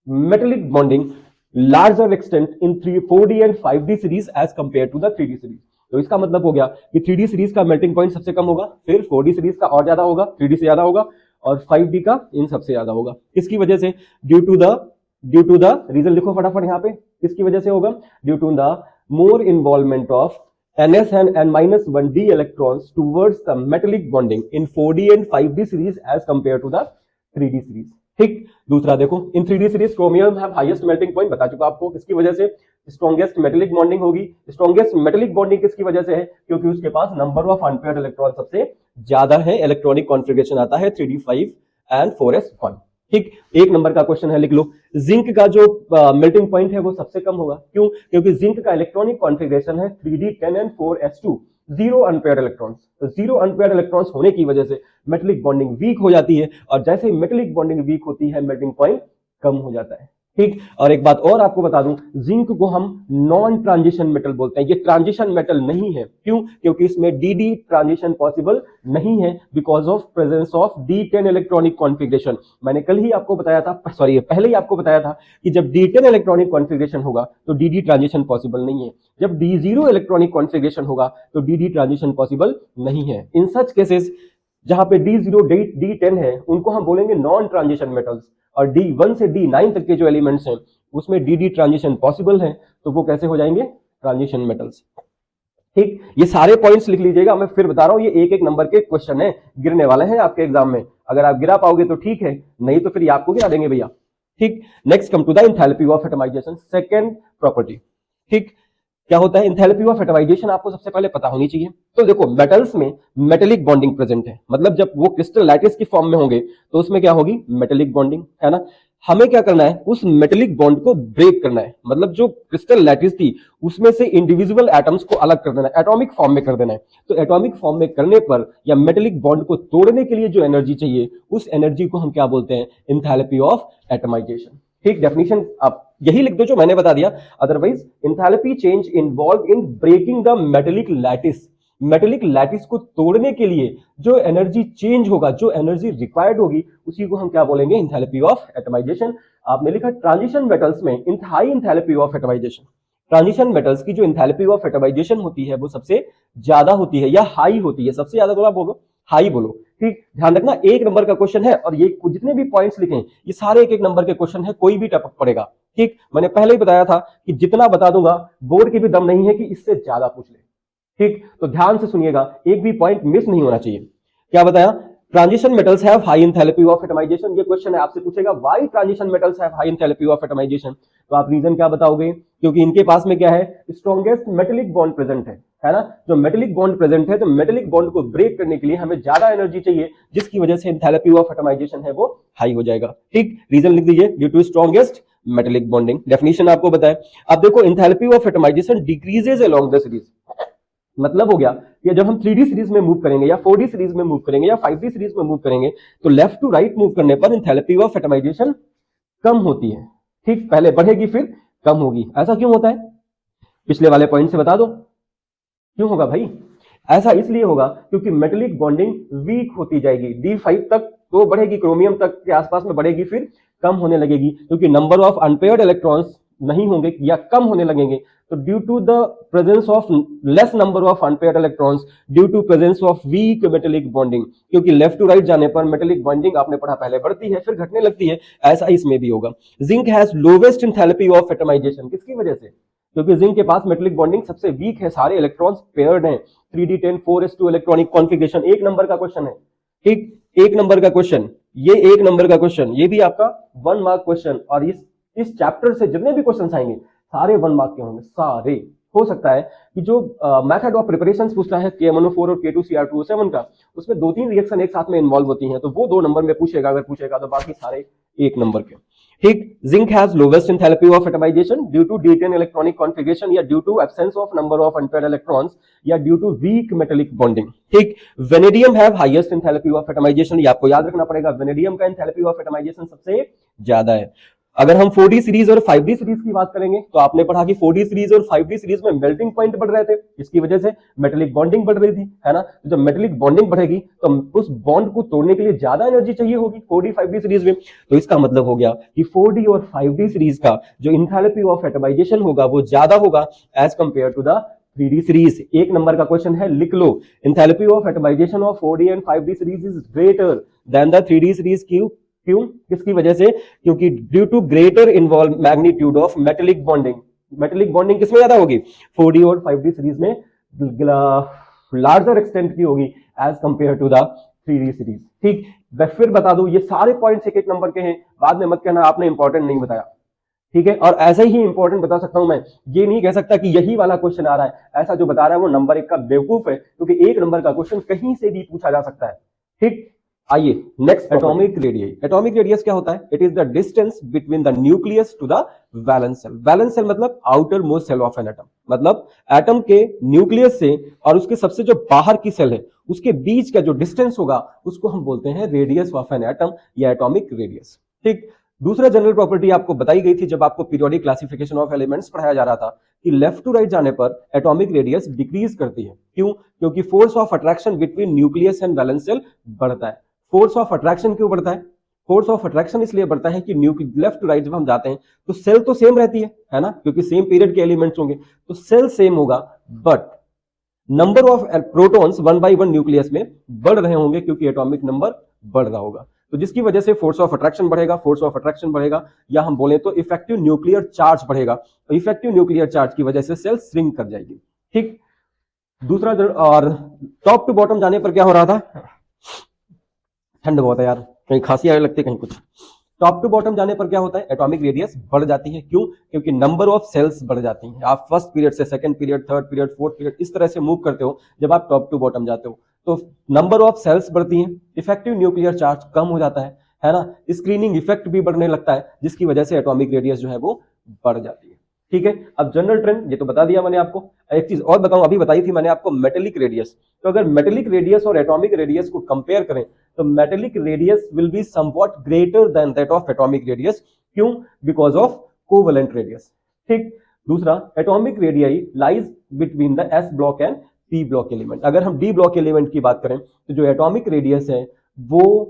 metallic bonding larger extent in 4d and 5d series as compare to the 3d series. तो इसका मतलब हो गया कि 3d सीरीज का मेल्टिंग पॉइंट सबसे कम होगा, फिर 4d सीरीज का और ज्यादा होगा, 3d से ज्यादा होगा, और 5d का इन सबसे ज्यादा होगा। किसकी वजह से? ड्यू टू द रीजन लिखो फटाफट यहां पे, किसकी वजह से होगा? Due to the more involvement of ns and n-1d electrons towards the metallic bonding in 4d and 5d series as compared to the 3d series। ठीक, दूसरा देखो, इन 3d series chromium have highest melting point, बता चुका आपको किसकी वजह से? Strongest metallic bonding होगी। स्ट्रॉन्गेस्ट मेटेलिक बॉन्डिंग किसकी वजह से है? क्योंकि उसके पास नंबर ऑफ अनपेयर्ड इलेक्ट्रॉन सबसे ज्यादा है, इलेक्ट्रॉनिक कॉन्फ़िगरेशन आता है 3d5 एंड 4s1। ठीक, एक नंबर का क्वेश्चन है, लिख लो। जिंक का जो मेल्टिंग पॉइंट है वो सबसे कम होगा। क्यों? क्योंकि जिंक का इलेक्ट्रॉनिक कॉन्फ़िगरेशन है 3d10 and 4s2, zero unpaired electrons. तो जीरो अनपेयर्ड इलेक्ट्रॉन्स होने की वजह से मेटेलिक बॉन्डिंग वीक हो जाती है, और जैसे ही मेटेलिक बॉन्डिंग वीक होती है मेल्टिंग पॉइंट कम हो जाता है। ठीक। और एक बात और आपको बता दूं, जिंक को हम नॉन ट्रांजिशन मेटल बोलते हैं। ये ट्रांजिशन मेटल नहीं है। क्यों? क्योंकि इसमें डी ट्रांजिशन पॉसिबल नहीं है because of presence of D10 electronic configuration. मैंने कल ही आपको बताया था, सॉरी पहले ही आपको बताया था कि जब D10 इलेक्ट्रॉनिक कॉन्फ़िगरेशन होगा तो डी ट्रांजिशन पॉसिबल नहीं है। जब D0 इलेक्ट्रॉनिक कॉन्फ़िगरेशन होगा तो डी ट्रांजिशन पॉसिबल नहीं है। इन सच केसेस जहां पे D0 D10 है उनको हम बोलेंगे नॉन ट्रांजिशन मेटल्स, और D1 से D9 तक के जो एलिमेंट्स हैं उसमें डी ट्रांजिशन पॉसिबल है, तो वो कैसे हो जाएंगे? Transition metals. ठीक, ये सारे पॉइंट्स लिख लीजिएगा। मैं फिर बता रहा हूं, ये एक एक नंबर के क्वेश्चन है, गिरने वाले हैं आपके एग्जाम में। अगर आप गिरा पाओगे तो ठीक है, नहीं तो फिर ये आपको गिरा देंगे भैया। ठीक, next come to the enthalpy of atomization, second property. ठीक, क्या होता है एंथैल्पी ऑफ एटमाइजेशन? आपको सबसे पहले पता होनी चाहिए। तो देखो, मेटल्स में मेटेलिक बॉन्डिंग प्रेजेंट है, मतलब जब वो क्रिस्टल लैटिस की फॉर्म में होंगे तो उसमें क्या होगी? मेटेलिक बॉन्डिंग, है ना। हमें क्या करना है? उस मेटेलिक बॉन्ड को ब्रेक करना है, मतलब जो क्रिस्टल लैटिस थी उसमें से इंडिविजुअल एटम्स को अलग कर देना है, एटॉमिक फॉर्म में कर देना है। तो एटॉमिक फॉर्म में करने पर या मेटेलिक बॉन्ड को तोड़ने के लिए जो एनर्जी चाहिए, उस एनर्जी को हम क्या बोलते हैं? Enthalpy of atomization. ठीक, डेफिनेशन आप यही लिख दो जो मैंने बता दिया। Otherwise enthalpy change involve in breaking the metallic lattice. Metallic lattice को तोड़ने के लिए जो एनर्जी चेंज होगा, जो एनर्जी रिक्वायर्ड होगी, उसी को हम क्या बोलेंगे? Enthalpy of atomization. आपने लिखा ट्रांजिशन मेटल्स में high enthalpy of atomization. Transition metals की जो एंथैल्पी ऑफ एटमाइजेशन होती है वो सबसे ज्यादा होती है या हाई होती है। सबसे ज्यादा थोड़ा बोलो, हाई बोलो। ठीक, ध्यान रखना, एक नंबर का क्वेश्चन है और ये जितने भी पॉइंट्स लिखे ये सारे एक एक नंबर के क्वेश्चन है, कोई भी टपक पड़ेगा। ठीक, मैंने पहले ही बताया था कि जितना बता दूंगा बोर्ड की भी दम नहीं है कि इससे ज्यादा पूछ ले। ठीक, तो ध्यान से सुनिएगा, एक भी पॉइंट मिस नहीं होना चाहिए। क्या बताया? Transition metals have high enthalpy of atomisation. ये क्वेश्चन है, आपसे पूछेगा why transition metals have high enthalpy of atomization, तो आप रीजन क्या बताओगे? क्योंकि इनके पास में क्या है? स्ट्रॉन्गेस्ट मेटेलिक बॉन्ड प्रेजेंट है ना। जो मेटेलिक बॉन्ड प्रेजेंट है, तो मेटेलिक बॉन्ड को ब्रेक करने के लिए हमें ज्यादा एनर्जी चाहिए, जिसकी वजह से एंथैल्पी ऑफ एटमाइजेशन है वो हाई हो जाएगा। ठीक, रीजन लिख दीजिए, due to strongest metallic bonding. Definition आपको बताया। अब देखो, enthalpy of atomization decreases along the series. मतलब हो गया कि जब हम 3D सीरीज में मूव करेंगे या 4D सीरीज में मूव करेंगे या 5D सीरीज में मूव करेंगे तो लेफ्ट टू राइट मूव करने पर एंथैल्पी ऑफ एटमाइजेशन कम होती है। ठीक, पहले बढ़ेगी फिर कम होगी। ऐसा क्यों होता है? पिछले वाले पॉइंट से बता दो क्यों होगा भाई? ऐसा इसलिए होगा क्योंकि मेटेलिक बॉन्डिंग वीक होती जाएगी। D5 तक तो बढ़ेगी, क्रोमियम तक के आसपास में बढ़ेगी, फिर कम होने लगेगी क्योंकि नंबर ऑफ अनपेयर्ड इलेक्ट्रॉन्स नहीं होंगे या कम होने लगेंगे। तो due to the presence of less number of unpaired electrons, due to presence of weak metallic bonding, क्योंकि लेफ्ट टू राइट जाने पर मेटेलिक बॉन्डिंग आपने पढ़ा पहले बढ़ती है फिर घटने लगती है, ऐसा इसमें भी होगा। Zinc has lowest enthalpy of atomization. किसकी वजह से? क्योंकि जिंक के पास मेटेलिक बॉन्डिंग सबसे वीक है, सारे इलेक्ट्रॉन्स पेयर्ड हैं। 3D10 4s2 इलेक्ट्रॉनिक कॉन्फ़िगरेशन, एक नंबर का क्वेश्चन है। ठीक, एक नंबर का क्वेश्चन, ये एक नंबर का क्वेश्चन, ये भी आपका 1 मार्क क्वेश्चन। और इस चैप्टर से जितने भी क्वेश्चन आएंगे सारे 1 मार्क के होंगे, सारे। हो सकता है कि जो मेथड ऑफ प्रिपरेशन पूछता है KMnO4 और K2Cr2O7 का, उसमें 2-3 रिएक्शन एक साथ में इन्वॉल्व होती हैं, तो वो 2 नंबर में पूछेगा, अगर पूछेगा तो बाकी सारे 1 नंबर के। ठीक, zinc has lowest enthalpy of atomisation due to D10 electronic configuration या due to absence of number of unpaired electrons या due to weak metallic bonding. ठीक, vanadium have highest enthalpy of atomisation. ये आपको याद रखना पड़ेगा, वेनेडियम का enthalpy of atomisation सबसे ज्यादा है। अगर हम 4D सीरीज और 5D सीरीज की बात करेंगे तो आपने पढ़ा कि 4D सीरीज और 5D सीरीज में मेल्टिंग पॉइंट बढ़ रहे थे, इसकी वजह से मेटेलिक बॉन्डिंग बढ़ रही थी, है ना। तो जब मेटेलिक बॉन्डिंग बढ़ेगी तो उस बॉन्ड को तोड़ने के लिए ज्यादा एनर्जी चाहिए होगी 4D 5D सीरीज में। तो इसका मतलब हो गया कि 4D और 5D सीरीज का जो एंथैल्पी ऑफ एटमाइजेशन होगा वो ज्यादा होगा as compare to the 3D series. एक नंबर का क्वेश्चन है, लिख लो, enthalpy of atomisation of 4D and 5D series is greater than the 3D series. क्यों? किसकी वजह से? क्योंकि due to greater involve magnitude of metallic bonding. Metallic bonding किसमें ज्यादा होगी? 4D और 5D सीरीज में लार्जर एक्सटेंट की होगी as compare to the 3D series. ठीक, मैं फिर बता दूं, ये सारे पॉइंट्स एक एक नंबर के हैं, बाद में मत कहना आपने इंपॉर्टेंट नहीं बताया। ठीक है, और ऐसे ही इंपॉर्टेंट बता सकता हूं मैं, ये नहीं कह सकता कि यही वाला क्वेश्चन आ रहा है। ऐसा जो बता रहा है वो नंबर 1 का बेवकूफ है, क्योंकि 1 नंबर का क्वेश्चन कहीं से भी पूछा जा सकता है। ठीक, आइए next, atomic radius. Atomic radius क्या होता है? It is the distance between the nucleus to the valence shell. Valence shell मतलब outer most shell of an atom, मतलब एटम के न्यूक्लियस से और उसके सबसे जो बाहर की सेल है उसके बीच का जो डिस्टेंस होगा उसको हम बोलते हैं रेडियस ऑफ एन एटम या एटॉमिक रेडियस। ठीक, दूसरा जनरल प्रॉपर्टी आपको बताई गई थी जब आपको पीरियोडिक क्लासिफिकेशन ऑफ एलिमेंट्स पढ़ाया जा रहा था कि लेफ्ट टू राइट जाने पर एटॉमिक रेडियस डिक्रीज करती है। क्यों? क्योंकि force of attraction between nucleus and valence shell बढ़ता है। फोर्स ऑफ अट्रैक्शन क्यों बढ़ता है? फोर्स ऑफ अट्रैक्शन इसलिए बढ़ता है कि लेफ्ट टू राइट जब हम जाते हैं तो सेल तो सेम रहती है ना, क्योंकि सेम पीरियड के एलिमेंट्स होंगे तो सेल सेम होगा, but number of protons one by one nucleus में बढ़ रहे होंगे क्योंकि एटॉमिक नंबर बढ़ रहा होगा। तो जिसकी वजह से फोर्स ऑफ अट्रैक्शन बढ़ेगा, फोर्स ऑफ अट्रैक्शन बढ़ेगा, या हम बोले तो इफेक्टिव न्यूक्लियर चार्ज बढ़ेगा। तो इफेक्टिव न्यूक्लियर चार्ज की वजह से सेल श्रिंक कर जाएगी। ठीक। दूसरा और टॉप टू बॉटम जाने पर क्या हो रहा था? ठंड बहुत है यार, कहीं खांसी आने लगती है, कहीं कुछ। टॉप टू बॉटम जाने पर क्या होता है? एटॉमिक रेडियस बढ़ जाती है। क्यों? क्योंकि नंबर ऑफ सेल्स बढ़ जाती हैं। आप फर्स्ट पीरियड से second period, third period, fourth period इस तरह से मूव करते हो। जब आप टॉप टू बॉटम जाते हो तो नंबर ऑफ सेल्स बढ़ती हैं, इफेक्टिव न्यूक्लियर चार्ज कम हो जाता है ना, स्क्रीनिंग इफेक्ट भी बढ़ने लगता है, जिसकी वजह से एटॉमिक रेडियस जो है वो बढ़ जाती है। ठीक है। अब जनरल ट्रेंड ये तो बता दिया मैंने आपको। एक चीज और बताऊं, अभी बताई थी मैंने आपको मेटेलिक रेडियस। तो अगर मेटेलिक रेडियस और एटॉमिक रेडियस को कंपेयर करें तो metallic radius will be somewhat greater than that of atomic radius. क्यों? Because of covalent radius. ठीक। दूसरा, atomic radii lies between the s block and p block element. अगर हम D block element की बात करें तो जो एटॉमिक रेडियस है वो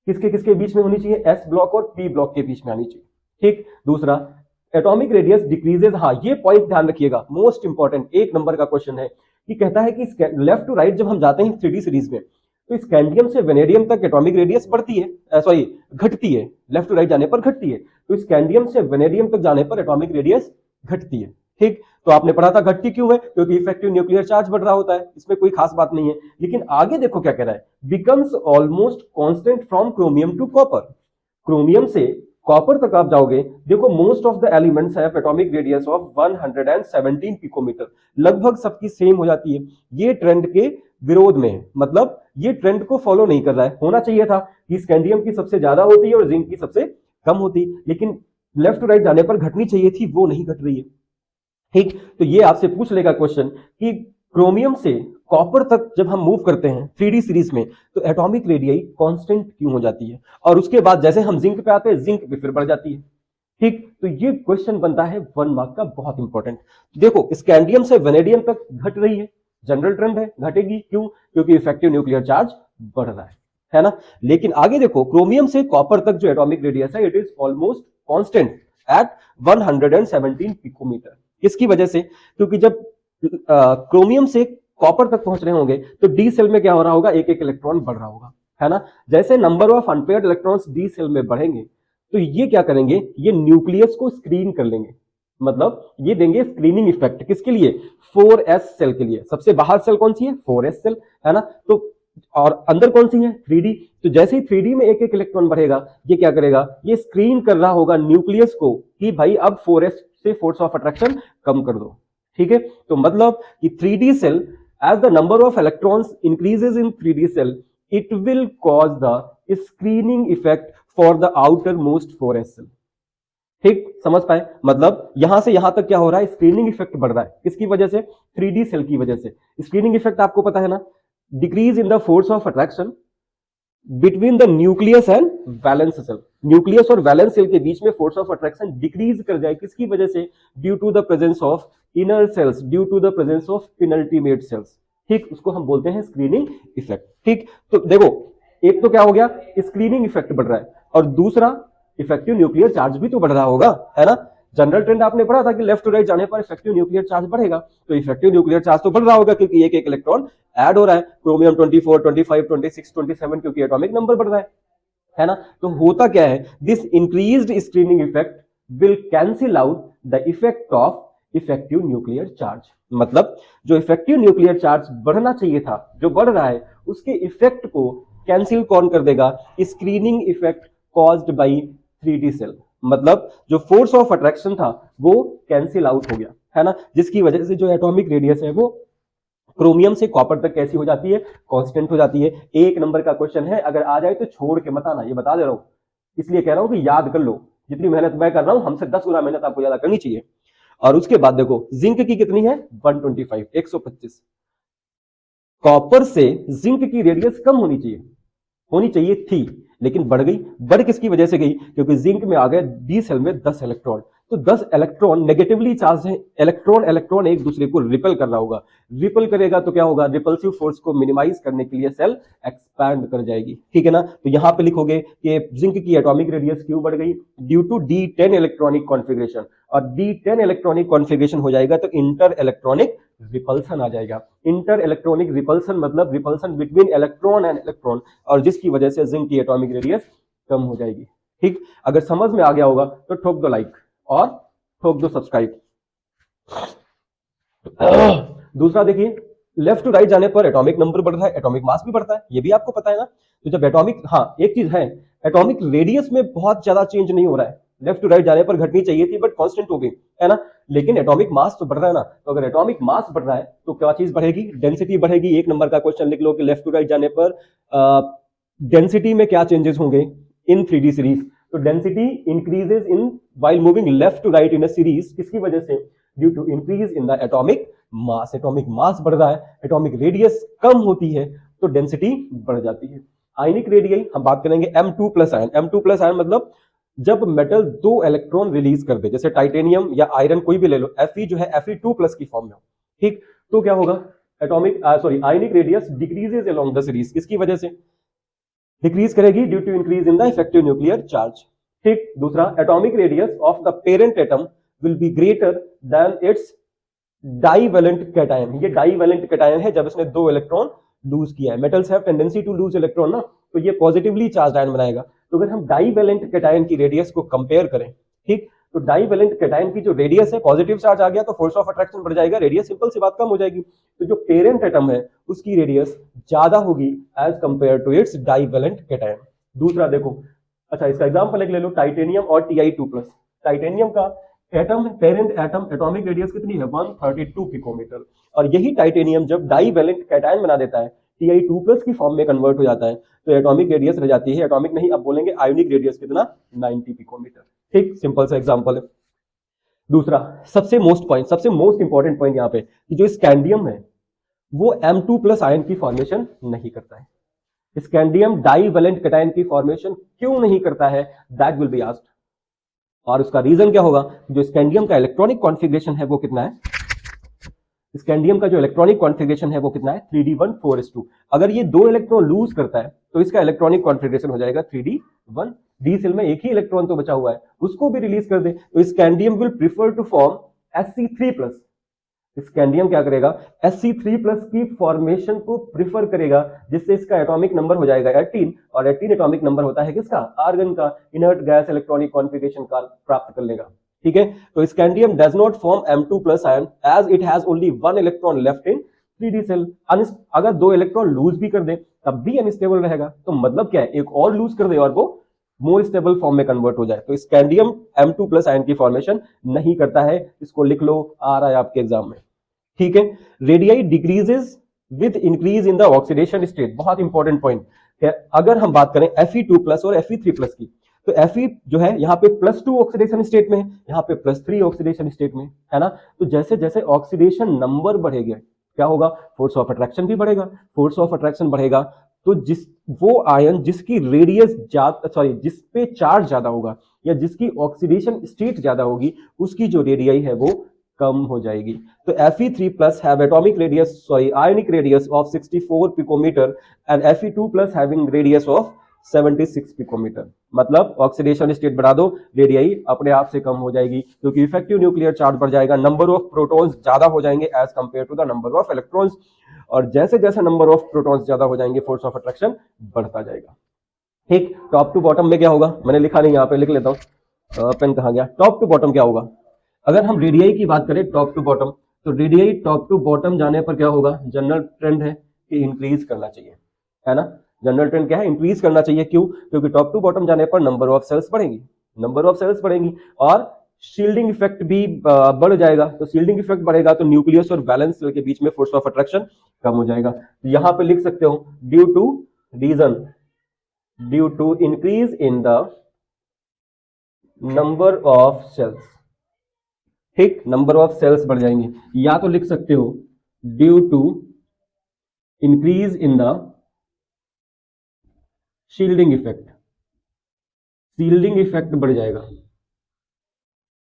किसके किसके बीच में होनी चाहिए? एस ब्लॉक और पी ब्लॉक के बीच में आनी चाहिए। ठीक। दूसरा, एटॉमिक रेडियस डिक्रीजेस, हाँ ये पॉइंट ध्यान रखिएगा, मोस्ट इंपॉर्टेंट 1 नंबर का क्वेश्चन है कि कहता है कि लेफ्ट टू राइट जब हम जाते हैं 3D सीरीज में तो स्कैंडियम से वेनेडियम तक एटॉमिक रेडियस बढ़ती है, सॉरी घटती है। लेफ्ट टू राइट जाने पर घटती है, तो स्कैंडियम से वेनेडियम तक जाने पर एटॉमिक रेडियस घटती है। ठीक। तो आपने पढ़ा था घटती क्यों है? क्योंकि इफेक्टिव न्यूक्लियर चार्ज बढ़ रहा होता है, इसमें कोई खास बात नहीं है। लेकिन आगे देखो क्या कह रहा है, becomes almost constant from chromium to copper. Chromium से कॉपर तक आप जाओगे, देखो most of the elements have atomic radius of 117 picometer, लगभग सबकी सेम हो जाती है। ये ट्रेंड के विरोध में है, मतलब ये ट्रेंड को फॉलो नहीं कर रहा है। होना चाहिए था कि स्कैंडियम की सबसे ज्यादा होती है और जिंक की सबसे कम होती, लेकिन लेफ्ट टू राइट जाने पर घटनी चाहिए थी, वो नहीं घट रही है। ठीक। तो ये आपसे पूछ लेगा क्वेश्चन कि क्रोमियम से कॉपर तक जब हम मूव करते हैं 3D सीरीज में तो एटॉमिक रेडियाई कांस्टेंट क्यों हो जाती है, और उसके बाद जैसे हम जिंक पे आते हैं जिंक पे फिर बढ़ जाती है। ठीक। तो ये क्वेश्चन बनता है 1 मार्क का, बहुत इंपॉर्टेंट। देखो स्कैंडियम से वेनेडियम तक घट रही है, जनरल ट्रेंड है, घटेगी। क्यों? क्योंकि इफेक्टिव न्यूक्लियर चार्ज बढ़ रहा है ना। लेकिन आगे देखो, क्रोमियम से कॉपर तक जो एटॉमिक रेडियस है it is almost constant at 117 picometer. किसकी वजह से? क्योंकि जब क्रोमियम से कॉपर तक पहुंच रहे होंगे तो डी सेल में क्या हो रहा होगा? एक एक इलेक्ट्रॉन बढ़ रहा होगा, है ना। जैसे number of unpaired electrons D shell में बढ़ेंगे तो ये क्या करेंगे? ये न्यूक्लियस को स्क्रीन कर लेंगे, मतलब ये देंगे स्क्रीनिंग इफेक्ट। किसके लिए? 4s सेल के लिए। सबसे बाहर सेल कौन सी है? 4s सेल, है ना। तो और अंदर कौन सी है? 3D। तो जैसे ही 3D में एक एक इलेक्ट्रॉन बढ़ेगा, ये क्या करेगा? ये स्क्रीन कर रहा होगा न्यूक्लियस को कि भाई अब 4s से फोर्स ऑफ अट्रैक्शन कम कर दो। ठीक है। तो मतलब कि 3D shell, as the number of electrons increases in 3D cell, it will cause the screening effect for the outermost 4s cell। ठीक, समझ पाए? मतलब यहां से यहां तक क्या हो रहा है? स्क्रीनिंग इफेक्ट बढ़ रहा है। किसकी वजह से? 3D सेल की वजह से। स्क्रीनिंग इफेक्ट आपको पता है ना, decrease in the force of attraction between the nucleus and valence shell. Nucleus और वैलेंस सेल के बीच में फोर्स ऑफ अट्रैक्शन डिक्रीज कर जाए, किसकी वजह से? Due to the presence of inner shells, due to the presence of penultimate shells. ठीक, उसको हम बोलते हैं स्क्रीनिंग इफेक्ट। ठीक। तो देखो, एक तो क्या हो गया? स्क्रीनिंग इफेक्ट बढ़ रहा है, और दूसरा इफेक्टिव न्यूक्लियर चार्ज भी तो बढ़ रहा होगा, है ना। जनरल ट्रेंड आपने पढ़ा था कि लेफ्ट टू राइट जाने पर इफेक्टिव न्यूक्लियर चार्ज बढ़ेगा, तो इफेक्टिव न्यूक्लियर चार्ज तो बढ़ रहा होगा क्योंकि एक एक इलेक्ट्रॉन ऐड हो रहा है। क्रोमियम 24, 25, 26, 27, क्योंकि एटॉमिक नंबर बढ़ रहा है ना। तो होता क्या है? This increased screening effect will cancel out the effect of effective nuclear charge. मतलब जो इफेक्टिव न्यूक्लियर चार्ज बढ़ना चाहिए था, जो बढ़ रहा है, उसके इफेक्ट को कैंसिल कौन कर देगा? Screening effect caused by 3D shell. मतलब जो फोर्स ऑफ अट्रैक्शन था वो कैंसिल आउट हो गया, है ना, जिसकी वजह से जो एटॉमिक रेडियस है वो क्रोमियम से कॉपर तक कैसी हो जाती है? कांस्टेंट हो जाती है। 1 नंबर का क्वेश्चन है, अगर आ जाए तो छोड़ के मत आना, ये बता दे रहा हूं। इसलिए कह रहा हूं कि याद कर लो, जितनी मेहनत मैं कर रहा हूं हमसे 10 गुना मेहनत आपको ज्यादा करनी चाहिए। और उसके बाद देखो, जिंक की कितनी है? 125, 125। कॉपर से जिंक की रेडियस कम होनी चाहिए थी, लेकिन बढ़ किसकी वजह से गई? क्योंकि जिंक में आ गए डी सेल में 10 इलेक्ट्रॉन, तो 10 इलेक्ट्रॉन नेगेटिवली चार्ज है, इलेक्ट्रॉन एक दूसरे को रिपेल कर रहा होगा, रिपेल करेगा तो क्या होगा? रिपल्सिव फोर्स को मिनिमाइज करने के लिए सेल एक्सपैंड कर जाएगी, ठीक है ना। तो यहां पे लिखोगे कि जिंक की एटॉमिक रेडियस क्यों बढ़ गई? Due to D10 electronic configuration, और D10 इलेक्ट्रॉनिक कॉन्फ़िगरेशन हो जाएगा तो इंटर इलेक्ट्रॉनिक रिपल्सन आ जाएगा। इंटर इलेक्ट्रॉनिक रिपल्सन मतलब repulsion between electron and electron, और जिसकी वजह से जिंक की एटॉमिक रेडियस कम हो जाएगी, ठीक। अगर समझ में आ गया होगा तो ठोक दो लाइक और ठोक दो सब्सक्राइब। दूसरा देखिए, लेफ्ट टू राइट जाने पर एटॉमिक नंबर बढ़ रहा है, एटॉमिक मास भी बढ़ता है, ये भी आपको पता है ना। तो जब एटॉमिक, हाँ एक चीज है, एटॉमिक रेडियस में बहुत ज्यादा चेंज नहीं हो रहा है, लेफ्ट टू राइट जाने पर घटनी चाहिए थी बट कांस्टेंट हो गई, है ना। लेकिन एटॉमिक मास तो बढ़ रहा है ना, तो अगर एटॉमिक मास बढ़ रहा है तो क्या चीज बढ़ेगी? डेंसिटी बढ़ेगी। एक नंबर का क्वेश्चन लिख लो कि लेफ्ट टू राइट जाने पर डेंसिटी में क्या चेंजेस होंगे इन 3D सीरीज? तो density increases in while moving left to right in a series, किसकी वजह से? Due to increase in the atomic mass. Atomic mass बढ़ रहा है, एटॉमिक रेडियस कम होती है तो डेंसिटी बढ़ जाती है। आयनिक रेडियस हम बात करेंगे M2 plus ion. M2 plus ion मतलब जब मेटल 2 इलेक्ट्रॉन रिलीज कर दे, जैसे टाइटेनियम या आयरन कोई भी ले लो, Fe जो है Fe2 प्लस की फॉर्म में हो, ठीक, तो क्या होगा? Ionic radius decreases along the series, किसकी वजह से डिक्रीज करेगी? Due to increase in the effective nuclear charge, ठीक। दूसरा, atomic radius of the parent atom will be greater than its divalent cation. ये डाईवेलेंट कैटायन है जब इसने 2 इलेक्ट्रॉन लूज किया है। Metals have tendency to lose electron ना, तो ये पॉजिटिवली चार्ज आयन बनाएगा। तो अगर हम डाईवेलेंट कैटायन की रेडियस को कंपेयर करें, ठीक, तो डाईवेलेंट कैटायन की जो रेडियस है, पॉजिटिव चार्ज आ गया तो फोर्स ऑफ अट्रैक्शन बढ़ जाएगा, रेडियस सिंपल सी बात कम हो जाएगी। तो जो पेरेंट एटम है उसकी रेडियस ज्यादा होगी as compare to its divalent cation. दूसरा देखो, अच्छा इसका एग्जांपल एक ले लो, टाइटेनियम और Ti2+। टाइटेनियम का पेरेंट एटम एटॉमिक रेडियस कितनी है? 132 पिकोमीटर, और यही टाइटेनियम जब डाईवेलेंट कैटायन बना देता है, Ti2+ की फॉर्म में कन्वर्ट हो जाता है, तो एटॉमिक रेडियस रह जाती है, एटॉमिक नहीं अब बोलेंगे आयोनिक रेडियस कितना? 90 पिकोमीटर, ठीक, सिंपल सा एग्जांपल है। दूसरा, सबसे मोस्ट इंपॉर्टेंट पॉइंट यहाँ पे कि जो स्कैंडियम है वो M2 प्लस आयन की फॉर्मेशन नहीं करता है। स्कैंडियम डाईवेलेंट कैटायन की फॉर्मेशन क्यों नहीं करता है? दैट विल बी आस्क्ड, और उसका रीजन क्या होगा? जो स्कैंडियम का इलेक्ट्रॉनिक कॉन्फ़िगरेशन है वो कितना है? स्कैंडियम का जो इलेक्ट्रॉनिक कॉन्फ़िगरेशन है वो कितना है? 3D1 4s2। अगर ये 2 इलेक्ट्रॉन लूज करता है तो इसका इलेक्ट्रॉनिक कॉन्फ़िगरेशन हो जाएगा 3D1। डी सेल में एक ही इलेक्ट्रॉन तो बचा हुआ है, उसको भी रिलीज कर दे तो scandium will prefer to form Sc3+। Scandium क्या करेगा? Sc3+ की फॉर्मेशन को प्रिफर करेगा, जिससे इसका एटॉमिक नंबर हो जाएगा 18, और 18 एटॉमिक नंबर होता है किसका? आर्गन का। इनर्ट गैस इलेक्ट्रॉनिक कॉन्फ़िगरेशन का प्राप्त कर लेगा, ठीक है। तो scandium does not form M2 plus ion as it has only 1 electron left in 3D shell. अगर 2 इलेक्ट्रॉन लूज भी कर दे तब भी अनस्टेबल रहेगा, तो मतलब क्या है? एक और लूज कर दे और वो मोर स्टेबल फॉर्म में कन्वर्ट हो जाए। तो स्कैंडियम M2 प्लस आयन की फॉर्मेशन नहीं करता है, इसको लिख लो, आ रहा है आपके एग्जाम में, ठीक है। Radii decreases with increase in the oxidation state, बहुत इंपॉर्टेंट पॉइंट। अगर हम बात करें Fe2+ और Fe3+ की, तो Fe जो है यहाँ पे +2 ऑक्सीडेशन स्टेट में है, यहाँ पे +3 ऑक्सीडेशन स्टेट में है ना। तो जैसे जैसे ऑक्सीडेशन नंबर बढ़ेगा क्या होगा? फोर्स ऑफ अट्रैक्शन भी बढ़ेगा। फोर्स ऑफ अट्रैक्शन बढ़ेगा तो वो आयन जिसकी रेडियस जिस पे चार्ज ज्यादा होगा या जिसकी ऑक्सीडेशन स्टेट ज्यादा होगी, उसकी जो रेडियाई है वो कम हो जाएगी। तो Fe3+ have ionic radius of 64 picometer and Fe2+ having radius of 76 picometer. मतलब ऑक्सीडेशन स्टेट बढ़ा दो, रेडियाई अपने आप से कम हो जाएगी, क्योंकि इफेक्टिव न्यूक्लियर चार्ज बढ़ जाएगा, नंबर ऑफ प्रोटॉन्स ज्यादा हो जाएंगे as compare to the number of electrons, और जैसे जैसे नंबर ऑफ प्रोटॉन्स ज्यादा हो जाएंगे फोर्स ऑफ अट्रैक्शन बढ़ता जाएगा, ठीक। टॉप टू बॉटम में क्या होगा? मैंने लिखा नहीं, यहाँ पे लिख लेता हूँ, पेन कहाँ गया? टॉप टू बॉटम क्या होगा? अगर हम रेडियाई की बात करें टॉप टू बॉटम, तो रेडियाई टॉप टू बॉटम जाने पर क्या होगा? जनरल ट्रेंड है कि इंक्रीज करना चाहिए, है ना। जनरल ट्रेंड क्या है? इंक्रीज करना चाहिए। क्यों? क्योंकि टॉप टू बॉटम जाने पर नंबर ऑफ सेल्स बढ़ेंगी और शील्डिंग इफेक्ट भी बढ़ जाएगा। तो शील्डिंग इफेक्ट बढ़ेगा तो न्यूक्लियस और वैलेंस सेल के बीच में फोर्स ऑफ अट्रैक्शन कम हो जाएगा। तो यहां पे लिख सकते हो due to increase in the number of shells, ठीक, नंबर ऑफ सेल्स बढ़ जाएंगे। या तो लिख सकते हो due to increase in the shielding effect, shielding effect बढ़ जाएगा,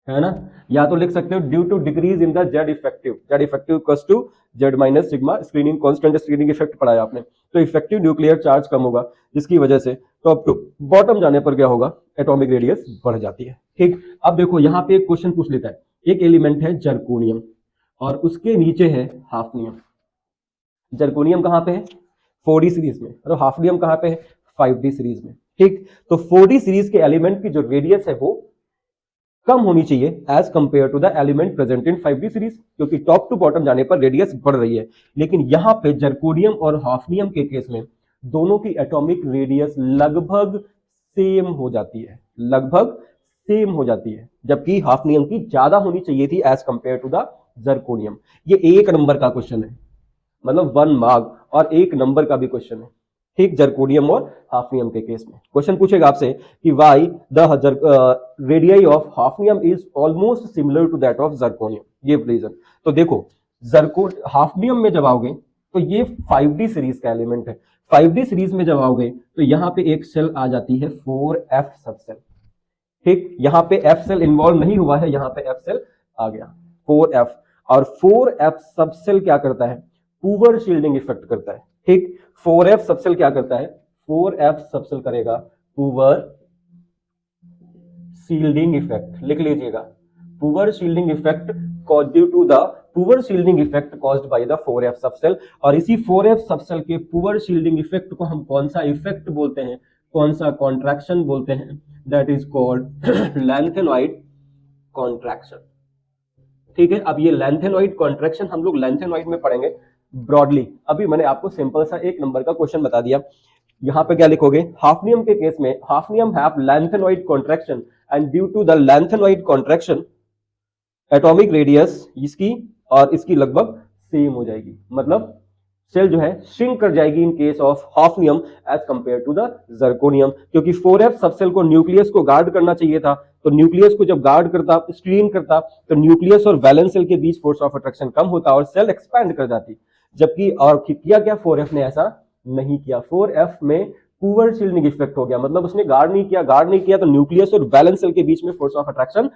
है ना। या तो लिख सकते हो due to decrease in the Z effective equals to Z minus sigma screening constant, screening effect पढ़ाया आपने। तो इफेक्टिव न्यूक्लियर चार्ज कम होगा, जिसकी वजह से टॉप टू बॉटम जाने पर क्या होगा, एटॉमिक रेडियस बढ़ जाती है। ठीक, अब देखो यहाँ पे एक क्वेश्चन पूछ लेता है, एक एलिमेंट है जर्कोनियम और उसके नीचे है हाफनियम। जर्कोनियम कहाँ पे है, 4D सीरीज में, और हाफनियम कहाँ पे है, 5D सीरीज में। ठीक, तो 4D सीरीज के एलिमेंट की जो रेडियस है वो कम होनी चाहिए as compare to the element present in 5D series, क्योंकि टॉप टू बॉटम जाने पर रेडियस बढ़ रही है। लेकिन यहां पे जर्कोनियम और हाफनियम के केस में दोनों की एटॉमिक रेडियस लगभग सेम हो जाती है, लगभग सेम हो जाती है, जबकि हाफनियम की ज्यादा होनी चाहिए थी as compare to the zirconium. ये एक नंबर का क्वेश्चन है, मतलब 1 मार्क और एक नंबर का भी क्वेश्चन है। ठीक, जर्कोनियम और हाफनियम के केस में क्वेश्चन पूछेगा आपसे कि why the radius of hafnium is almost similar to that of zirconium, ये रीजन। तो देखो हाफनियम में जब आओगे तो ये 5D सीरीज का एलिमेंट है। 5D सीरीज में जब आओगे तो यहां पे एक सेल आ जाती है 4f सबसेल। ठीक, यहां पे f सेल इन्वॉल्व नहीं हुआ है, यहां पे f सेल आ गया 4f, और 4f सबसेल क्या करता है, पूवर शील्डिंग इफेक्ट करता है। ठीक, 4f सबसेल क्या करता है, 4f सबसेल करेगा पूवर शील्डिंग इफेक्ट, लिख लीजिएगा, poor shielding effect due to the poor shielding effect caused by the 4f subshell. और इसी 4f सबसेल के पूवर शील्डिंग इफेक्ट को हम कौन सा इफेक्ट बोलते हैं, कौन सा कॉन्ट्रैक्शन बोलते हैं, that is called lanthanoid contraction. ठीक है, अब ये लैंथेनॉइड कॉन्ट्रैक्शन हम लोग लैंथेनॉइड में पढ़ेंगे ब्रॉडली। अभी मैंने आपको सिंपल सा एक नंबर का क्वेश्चन बता दिया। यहां पे क्या लिखोगे, हाफनियम के केस में hafnium have lanthanoid contraction and due to the lanthanoid contraction atomic radius इसकी और इसकी लगभग सेम हो जाएगी, मतलब सेल जो है श्रिंक कर जाएगी in case of hafnium as compare to the zirconium, क्योंकि 4f सबसेल को न्यूक्लियस को गार्ड करना चाहिए था। तो न्यूक्लियस को जब गार्ड करता, स्क्रीन करता, तो न्यूक्लियस और वैलेंस सेल के बीच फोर्स ऑफ अट्रैक्शन कम होता और सेल एक्सपैंड कर जाती। जबकि और किया क्या, 4f ने ऐसा नहीं किया, 4f में पूवर शील्डिंग इफेक्ट हो गया, मतलब उसने गार्ड नहीं किया तो न्यूक्लियस और वैलेंस सेल के बीच में फोर्स ऑफ अट्रैक्शन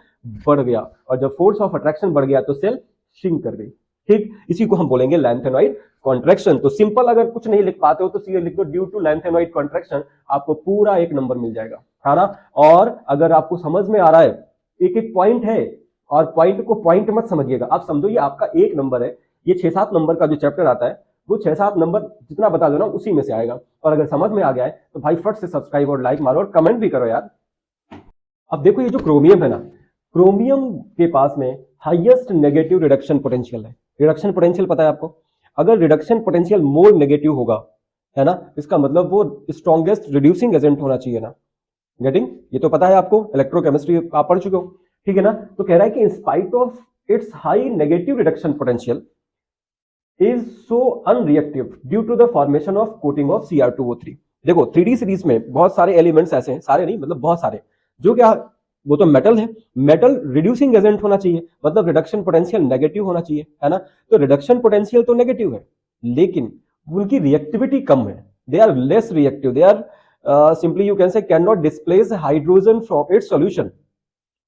बढ़ गया, और जब फोर्स ऑफ अट्रैक्शन बढ़ गया तो सेल श्रिंक कर गई। ठीक, इसी को हम बोलेंगे लैंथेनॉइड कॉन्ट्रैक्शन। तो सिंपल अगर कुछ नहीं लिख पाते हो तो सीधे लिख दो ड्यू टू लैंथेनॉइड कॉन्ट्रैक्शन, आपको पूरा एक नंबर मिल जाएगा, है ना। और अगर आपको समझ में आ रहा है, एक एक पॉइंट है, और पॉइंट को पॉइंट मत समझिएगा, आप समझो ये आपका एक नंबर है, ये 6-7 नंबर का जो चैप्टर आता है वो 6-7 नंबर जितना बता दो ना उसी में से आएगा। और अगर समझ में आ गया है तो भाई फट से सब्सक्राइब और लाइक मारो और कमेंट भी करो यार। अब देखो ये जो क्रोमियम है ना, क्रोमियम के पास में हाईएस्ट नेगेटिव रिडक्शन पोटेंशियल है। रिडक्शन पोटेंशियल पता है आपको, अगर रिडक्शन पोटेंशियल मोर नेगेटिव होगा, है ना, इसका मतलब वो स्ट्रॉन्गेस्ट रिड्यूसिंग एजेंट होना चाहिए ना। गेटिंग, ये तो पता है आपको, इलेक्ट्रोकेमिस्ट्री आप पढ़ चुके हो, ठीक है ना। तो कह रहा है कि in spite of its high negative reduction potential is so unreactive due to the formation of coating of Cr2O3। देखो 3D सीरीज में बहुत सारे एलिमेंट्स ऐसे हैं, सारे नहीं मतलब बहुत सारे, जो क्या, वो तो मेटल है, मेटल रिड्यूसिंग एजेंट होना चाहिए, मतलब रिडक्शन पोटेंशियल नेगेटिव होना चाहिए, है ना। तो रिडक्शन पोटेंशियल तो नेगेटिव है, लेकिन उनकी रिएक्टिविटी कम है, they are less reactive, they are simply you can say can not displace hydrogen from its solution.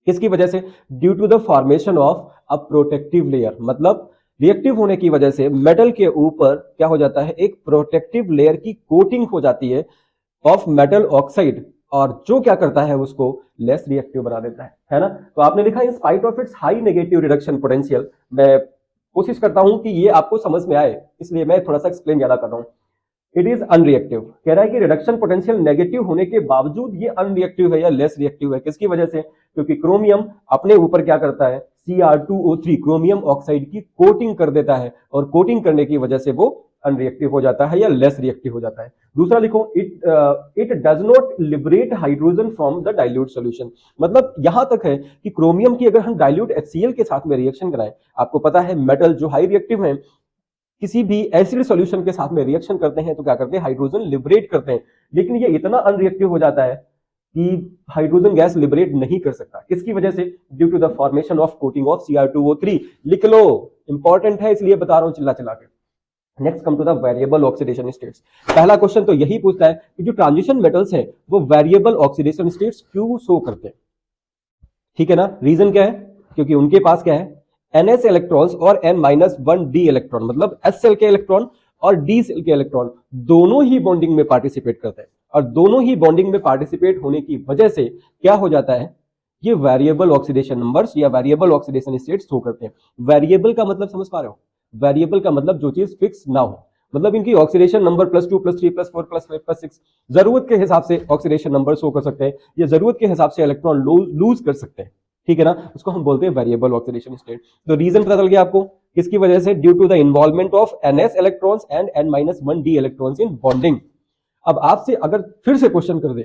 किसकी वजह से, due to the formation of a protective layer, मतलब रिएक्टिव होने की वजह से मेटल के ऊपर क्या हो जाता है, एक प्रोटेक्टिव लेयर की कोटिंग हो जाती है ऑफ मेटल ऑक्साइड, और जो क्या करता है उसको लेस रिएक्टिव बना देता है ना। तो आपने लिखा इन spite of its high negative reduction potential. मैं कोशिश करता हूं कि ये आपको समझ में आए, इसलिए मैं थोड़ा सा एक्सप्लेन ज्यादा कर रहा हूं। इट इज अनरिएक्टिव, कह रहा है कि रिडक्शन पोटेंशियल नेगेटिव होने के बावजूद ये अनरिएक्टिव है या लेस रिएक्टिव है। किसकी वजह से, क्योंकि क्रोमियम अपने ऊपर क्या करता है, Cr2O3 क्रोमियम ऑक्साइड की कोटिंग कर देता है, और कोटिंग करने की वजह से वो अनरिएक्टिव हो जाता है या लेस रिएक्टिव हो जाता है। दूसरा लिखो, it does not liberate hydrogen from the dilute solution, मतलब यहां तक है कि क्रोमियम की अगर हम डाइल्यूट HCl के साथ में रिएक्शन कराएं, आपको पता है मेटल जो हाई रिएक्टिव है किसी भी एसिड सॉल्यूशन के साथ में रिएक्शन करते हैं तो क्या करते हैं, हाइड्रोजन लिबरेट करते हैं, लेकिन ये इतना अनरिएक्टिव हो जाता है कि हाइड्रोजन गैस लिबरेट नहीं कर सकता। किसकी वजह से, due to the formation of coating of Cr2O3। लिख लो, इंपॉर्टेंट है इसलिए बता रहा हूं चिल्ला चिल्ला के, next come to the variable oxidation states. पहला क्वेश्चन तो यही पूछता है कि जो ट्रांजिशन मेटल्स हैं वो वेरिएबल ऑक्सीडेशन स्टेट्स क्यों शो करते हैं। ठीक है ना, रीजन क्या है, क्योंकि उनके पास क्या है, ns इलेक्ट्रॉन्स और n-1d इलेक्ट्रॉन, मतलब s सेल के इलेक्ट्रॉन और d सेल के इलेक्ट्रॉन दोनों ही बॉन्डिंग में पार्टिसिपेट करते हैं, और दोनों ही बॉन्डिंग में पार्टिसिपेट होने की वजह से क्या हो जाता है, ये वेरिएबल ऑक्सीडेशन नंबर्स या वेरिएबल ऑक्सीडेशन स्टेट्स शो करते हैं। वेरिएबल का मतलब समझ पा रहे हो, वेरिएबल का मतलब जो चीज फिक्स ना हो, मतलब इनकी ऑक्सीडेशन नंबर +2 +3 +4 +5 +6 जरूरत के हिसाब से ऑक्सीडेशन नंबर शो कर सकते हैं, या जरूरत के हिसाब से इलेक्ट्रॉन लूज कर सकते हैं। ठीक है ना, उसको हम बोलते हैं वेरिएबल ऑक्सीडेशन स्टेट। तो रीजन पता चल गया आपको, किसकी वजह से, due to the involvement of ns electrons and n-1d electrons in bonding. अब आपसे अगर फिर से क्वेश्चन कर दे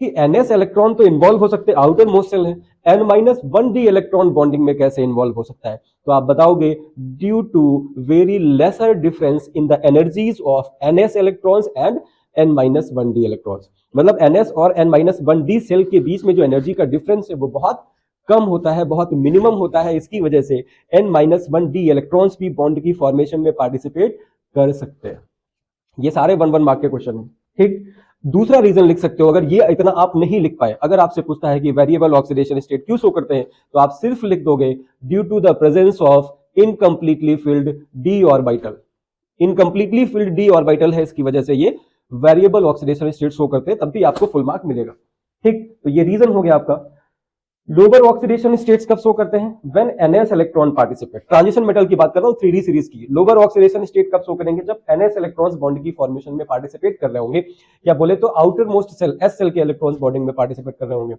कि ns इलेक्ट्रॉन तो इन्वॉल्व हो सकते, आउटर मोस्ट सेल है, n-1d इलेक्ट्रॉन बॉन्डिंग में कैसे इन्वॉल्व हो सकता है, तो आप बताओगे due to very lesser difference in the energies of ns electrons and n-1d electrons. मतलब ns और n-1d सेल के बीच में जो एनर्जी का डिफरेंस है वो बहुत कम होता है, बहुत मिनिमम होता है, इसकी वजह से n-1d इलेक्ट्रॉन्स भी बॉन्ड की फॉर्मेशन में पार्टिसिपेट कर सकते हैं। ये सारे 1-1 मार्क के क्वेश्चन हैं। ठीक, दूसरा रीजन लिख सकते हो, अगर ये इतना आप नहीं लिख पाए, अगर आपसे पूछता है कि वेरिएबल ऑक्सीडेशन स्टेट क्यों शो करते हैं, तो आप सिर्फ लिख दोगे due to the presence of incompletely filled d orbital. Incompletely filled d orbital है, इसकी वजह से ये वेरिएबल ऑक्सीडेशन स्टेट शो करते हैं, तब भी आपको फुल मार्क मिलेगा। ठीक, तो ये रीजन हो गया आपका। लोअर ऑक्सीडेशन स्टेट्स कब शो करते हैं, when ns electron participate. Transition metal की बात कर रहा हूं 3D सीरीज की। लोअर ऑक्सीडेशन स्टेट कब शो करेंगे, जब ns इलेक्ट्रॉन्स बॉन्ड की फॉर्मेशन में पार्टिसिपेट कर रहे होंगे, या बोले तो outer most shell s shell के इलेक्ट्रॉन्स बॉन्डिंग में पार्टिसिपेट कर रहे होंगे।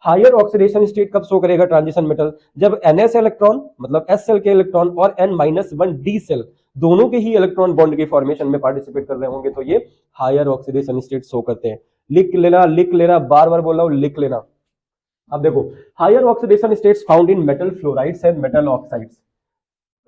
हायर ऑक्सीडेशन स्टेट कब शो करेगा ट्रांजिशन मेटल, जब ns इलेक्ट्रॉन मतलब s सेल के इलेक्ट्रॉन और n-1d सेल दोनों के ही इलेक्ट्रॉन बॉन्ड की फॉर्मेशन में पार्टिसिपेट कर रहे होंगे, तो ये हायर ऑक्सीडेशन स्टेट शो करते हैं। लिख लेना, बार बार बोल रहा हूं, लिख लेना। अब देखो, higher oxidation states found in metal fluorides and metal oxides.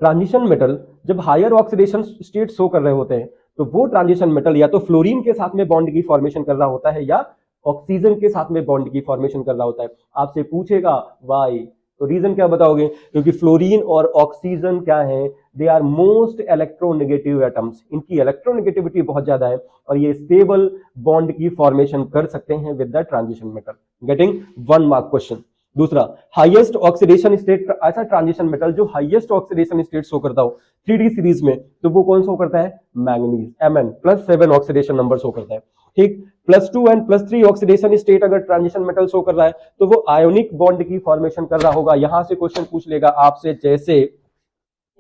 Transition metal जब हायर ऑक्सीडेशन स्टेट शो कर रहे होते हैं, तो वो ट्रांजिशन मेटल या तो फ्लोरीन के साथ में बॉन्ड की फॉर्मेशन कर रहा होता है, या ऑक्सीजन के साथ में बॉन्ड की फॉर्मेशन कर रहा होता है। आपसे पूछेगा वाई, तो रीजन क्या बताओगे, क्योंकि फ्लोरीन और ऑक्सीजन क्या है, they are most electronegative atoms, इनकी इलेक्ट्रोनेगेटिविटी बहुत ज्यादा है, और ये स्टेबल बॉन्ड की फॉर्मेशन कर सकते हैं with the transition metal. Getting 1 mark question. दूसरा, हाईएस्ट ऑक्सीडेशन स्टेट, ऐसा ट्रांजिशन मेटल जो हाईएस्ट ऑक्सीडेशन स्टेट शो करता हो 3D सीरीज में, तो वो कौन शो करता है, manganese, Mn +7 oxidation number show करता है। ठीक, +2 एंड +3 ऑक्सीडेशन स्टेट अगर ट्रांजिशन मेटल शो कर रहा है, तो वो आयोनिक बॉन्ड की फॉर्मेशन कर रहा होगा। यहां से क्वेश्चन पूछ लेगा आपसे, जैसे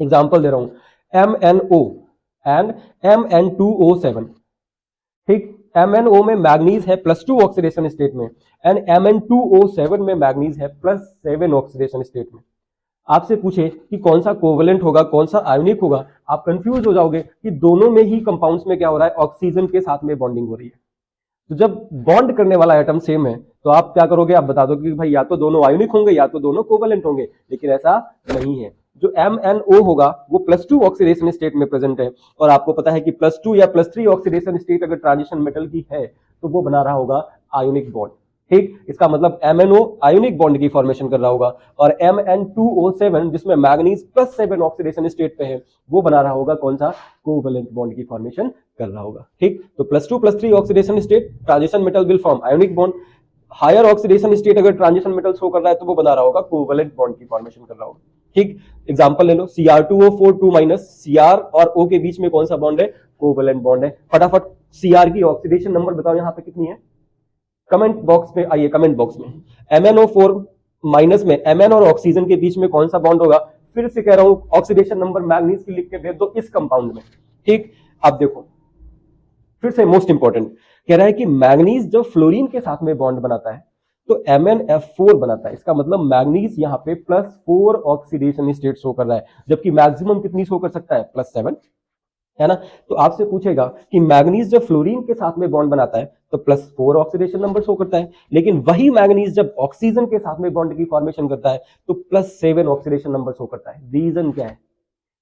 एग्जांपल दे रहा हूं, MnO एंड Mn2O7। ठीक, MnO में मैग्नीज है +2 ऑक्सीडेशन स्टेट में, एंड Mn2O7 में मैग्नीज है +7 ऑक्सीडेशन स्टेट में। आपसे पूछे कि कौन सा कोवेलेंट होगा, कौन सा आयोनिक होगा, आप कंफ्यूज हो जाओगे कि दोनों में ही कंपाउंड्स में क्या हो रहा है, ऑक्सीजन के साथ में बॉन्डिंग हो रही है। तो जब बॉन्ड करने वाला एटम सेम है, तो आप क्या करोगे, आप बता दो कि भाई या तो दोनों आयोनिक होंगे या तो दोनों कोवेलेंट होंगे, लेकिन ऐसा नहीं है। जो MnO होगा वो +2 ऑक्सीडेशन स्टेट में प्रेजेंट है, और आपको पता है कि +2 या +3 ऑक्सीडेशन स्टेट अगर ट्रांजिशन मेटल की है, तो वो बना रहा होगा आयोनिक बॉन्ड। ठीक, इसका मतलब MnO आयोनिक बॉन्ड की फॉर्मेशन कर रहा होगा, और Mn2O7 जिसमें मैग्नीज +7 ऑक्सीडेशन स्टेट पे है, वो बना रहा होगा कौन सा, कोवेलेंट बॉन्ड की फॉर्मेशन कर रहा होगा। ठीक, तो +2 +3 oxidation state transition metal will form ionic bond. Higher oxidation state अगर ट्रांजिशन मेटल शो कर रहा है, तो वो बना रहा होगा कोवेलेंट बॉन्ड की फॉर्मेशन कर रहा होगा। ठीक, एग्जांपल ले लो, Cr2O4 2- Cr और O के बीच में कौन सा बॉन्ड है, कोवेलेंट बॉन्ड है। फटाफट Cr की ऑक्सीडेशन नंबर बताओ यहाँ पे कितनी है, कमेंट बॉक्स में आइए, कमेंट बॉक्स में। MnO4- में Mn और ऑक्सीजन के बीच में कौन सा बॉन्ड होगा, फिर से कह रहा हूं, ऑक्सीडेशन नंबर मैग्नीज की लिख के भेज दो इस कंपाउंड में। ठीक, अब देखो फिर से मोस्ट इंपॉर्टेंट, कह रहा है कि मैग्नीज जब फ्लोरीन के साथ में बॉन्ड बनाता है, तो MnF4 बनाता है। इसका मतलब मैग्नीज यहाँ पे +4 ऑक्सीडेशन स्टेट शो कर रहा है, जबकि मैक्सिमम कितनी शो कर सकता है, +7, है ना। तो आपसे पूछेगा कि मैग्नीज जब फ्लोरीन के साथ में बॉन्ड बनाता है, तो +4 ऑक्सीडेशन नंबर शो करता है, लेकिन वही मैग्नीज जब ऑक्सीजन के साथ में बॉन्ड की फॉर्मेशन करता है, तो +7 ऑक्सीडेशन नंबर शो करता है। रीजन क्या है,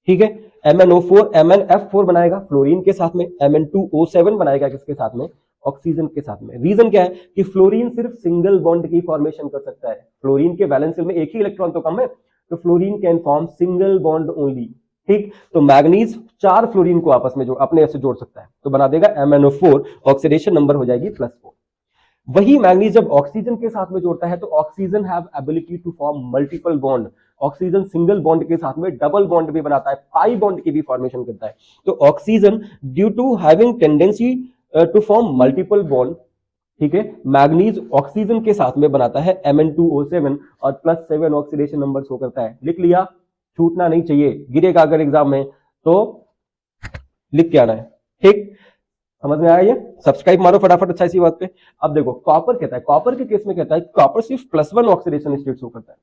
ठीक है, MnO4 MnF4 बनाएगा फ्लोरीन के साथ में, Mn2O7 बनाएगा किसके साथ में, ऑक्सीजन के साथ में। रीजन क्या है कि फ्लोरीन सिर्फ सिंगल बॉन्ड की फॉर्मेशन कर सकता है, फ्लोरीन के वैलेंस शेल में एक ही इलेक्ट्रॉन तो कम है, तो fluorine can form single bond only. ठीक, तो मैग्नीज 4 फ्लोरीन को आपस में जो अपने से जोड़ सकता है तो बना देगा MnO4, ऑक्सीडेशन नंबर हो जाएगी +4। वही मैग्नीज जब ऑक्सीजन के साथ में जोड़ता है तो oxygen have ability to form multiple bond. Oxygen single bond के साथ में डबल बॉन्ड भी बनाता है, पाई बॉन्ड की भी फॉर्मेशन करता है। तो oxygen due to having tendency to form multiple bond, ठीक है, मैग्नीज ऑक्सीजन के साथ में बनाता है Mn2O7 और +7 ऑक्सीडेशन नंबर शो करता है। लिख लिया, छूटना नहीं चाहिए, गिरेगा अगर एग्जाम में तो लिख के आना है। ठीक, समझ में आया ये? सब्सक्राइब मारो फटाफट अच्छा इसी बात पे। अब देखो कॉपर कहता है, कॉपर के केस में कहता है कॉपर सिर्फ +1 ऑक्सीडेशन स्टेट शो करता है,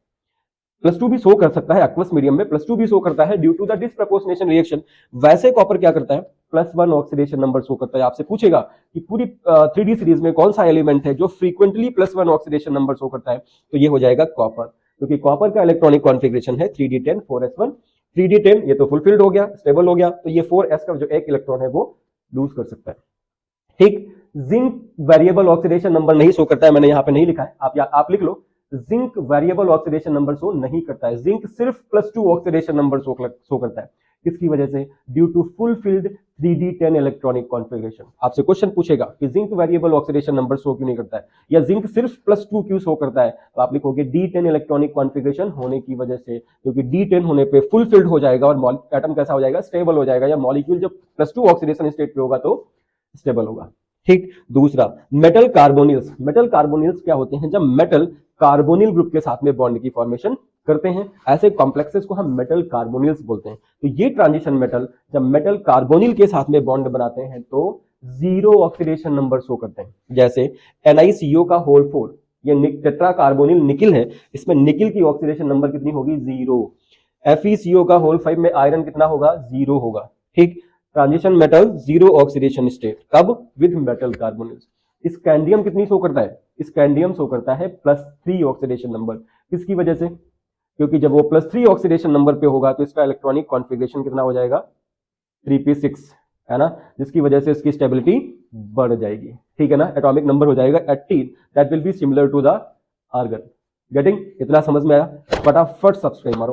+2 भी शो कर सकता है एक्वस मीडियम में, +2 भी शो करता है due to the disproportionation reaction. वैसे कॉपर क्या करता है, +1 ऑक्सीडेशन नंबर शो करता है। आपसे पूछेगा कि पूरी 3D सीरीज में कौन सा एलिमेंट है जो फ्रीक्वेंटली +1 ऑक्सीडेशन नंबर शो करता है, तो ये हो जाएगा कॉपर, क्योंकि कॉपर का इलेक्ट्रॉनिक कॉन्फ़िगरेशन है 3d10 4s1। 3d10 ये तो फुलफिल्ड हो गया, स्टेबल हो गया, तो ये 4s का जो एक इलेक्ट्रॉन है वो लूज कर सकता है। ठीक, जिंक वेरिएबल ऑक्सीडेशन नंबर नहीं शो करता है, मैंने यहां पे नहीं लिखा है, आप लिख लो, zinc variable oxidation number show नहीं करता है। जिंक सिर्फ +2 ऑक्सीडेशन नंबर शो करता है। किसकी वजह से? Due to fulfilled 3d10 electronic configuration. आपसे क्वेश्चन पूछेगा कि zinc variable oxidation number show क्यों नहीं करता है, या जिंक सिर्फ +2 क्यों शो करता है, तो आप लिखोगे D10 इलेक्ट्रॉनिक कॉन्फ़िगरेशन होने की वजह से, क्योंकि D10 होने पे फुलफिल्ड हो जाएगा और एटम कैसा हो जाएगा, स्टेबल हो जाएगा, या मॉलिक्यूल जब +2 ऑक्सीडेशन स्टेट पे होगा तो स्टेबल होगा। ठीक, दूसरा मेटल कार्बोनिल्स। मेटल कार्बोनिल्स क्या होते हैं? जब मेटल कार्बोनिल ग्रुप के साथ में बॉन्ड की फॉर्मेशन करते हैं, ऐसे कॉम्प्लेक्सेस को हम मेटल कार्बोनिल्स बोलते हैं। तो ये ट्रांजिशन मेटल जब मेटल कार्बोनिल के साथ में बॉन्ड बनाते हैं तो 0 ऑक्सीडेशन नंबर शो करते हैं। जैसे NiCO का होल 4, ये टेट्रा कार्बोनिल निकिल है, इसमें निकिल की ऑक्सीडेशन नंबर कितनी होगी? 0। FeCO का होल 5 में आयरन कितना होगा? 0 होगा। ठीक, ट्रांजिशन मेटल 0 ऑक्सीडेशन स्टेट, कब? With metal carbonyls. स्कैंडियम कितनी शो करता है? स्कैंडियम शो करता है +3 ऑक्सीडेशन नंबर। किसकी वजह से? क्योंकि जब वो +3 ऑक्सीडेशन नंबर पे होगा तो इसका इलेक्ट्रॉनिक कॉन्फ़िगरेशन कितना हो जाएगा? 3p6, है ना, जिसकी वजह से इसकी स्टेबिलिटी बढ़ जाएगी। ठीक है ना, एटॉमिक नंबर हो जाएगा 18, that will be similar to the argon. Getting? इतना समझ में आया? फटाफट सब्सक्राइब मारो।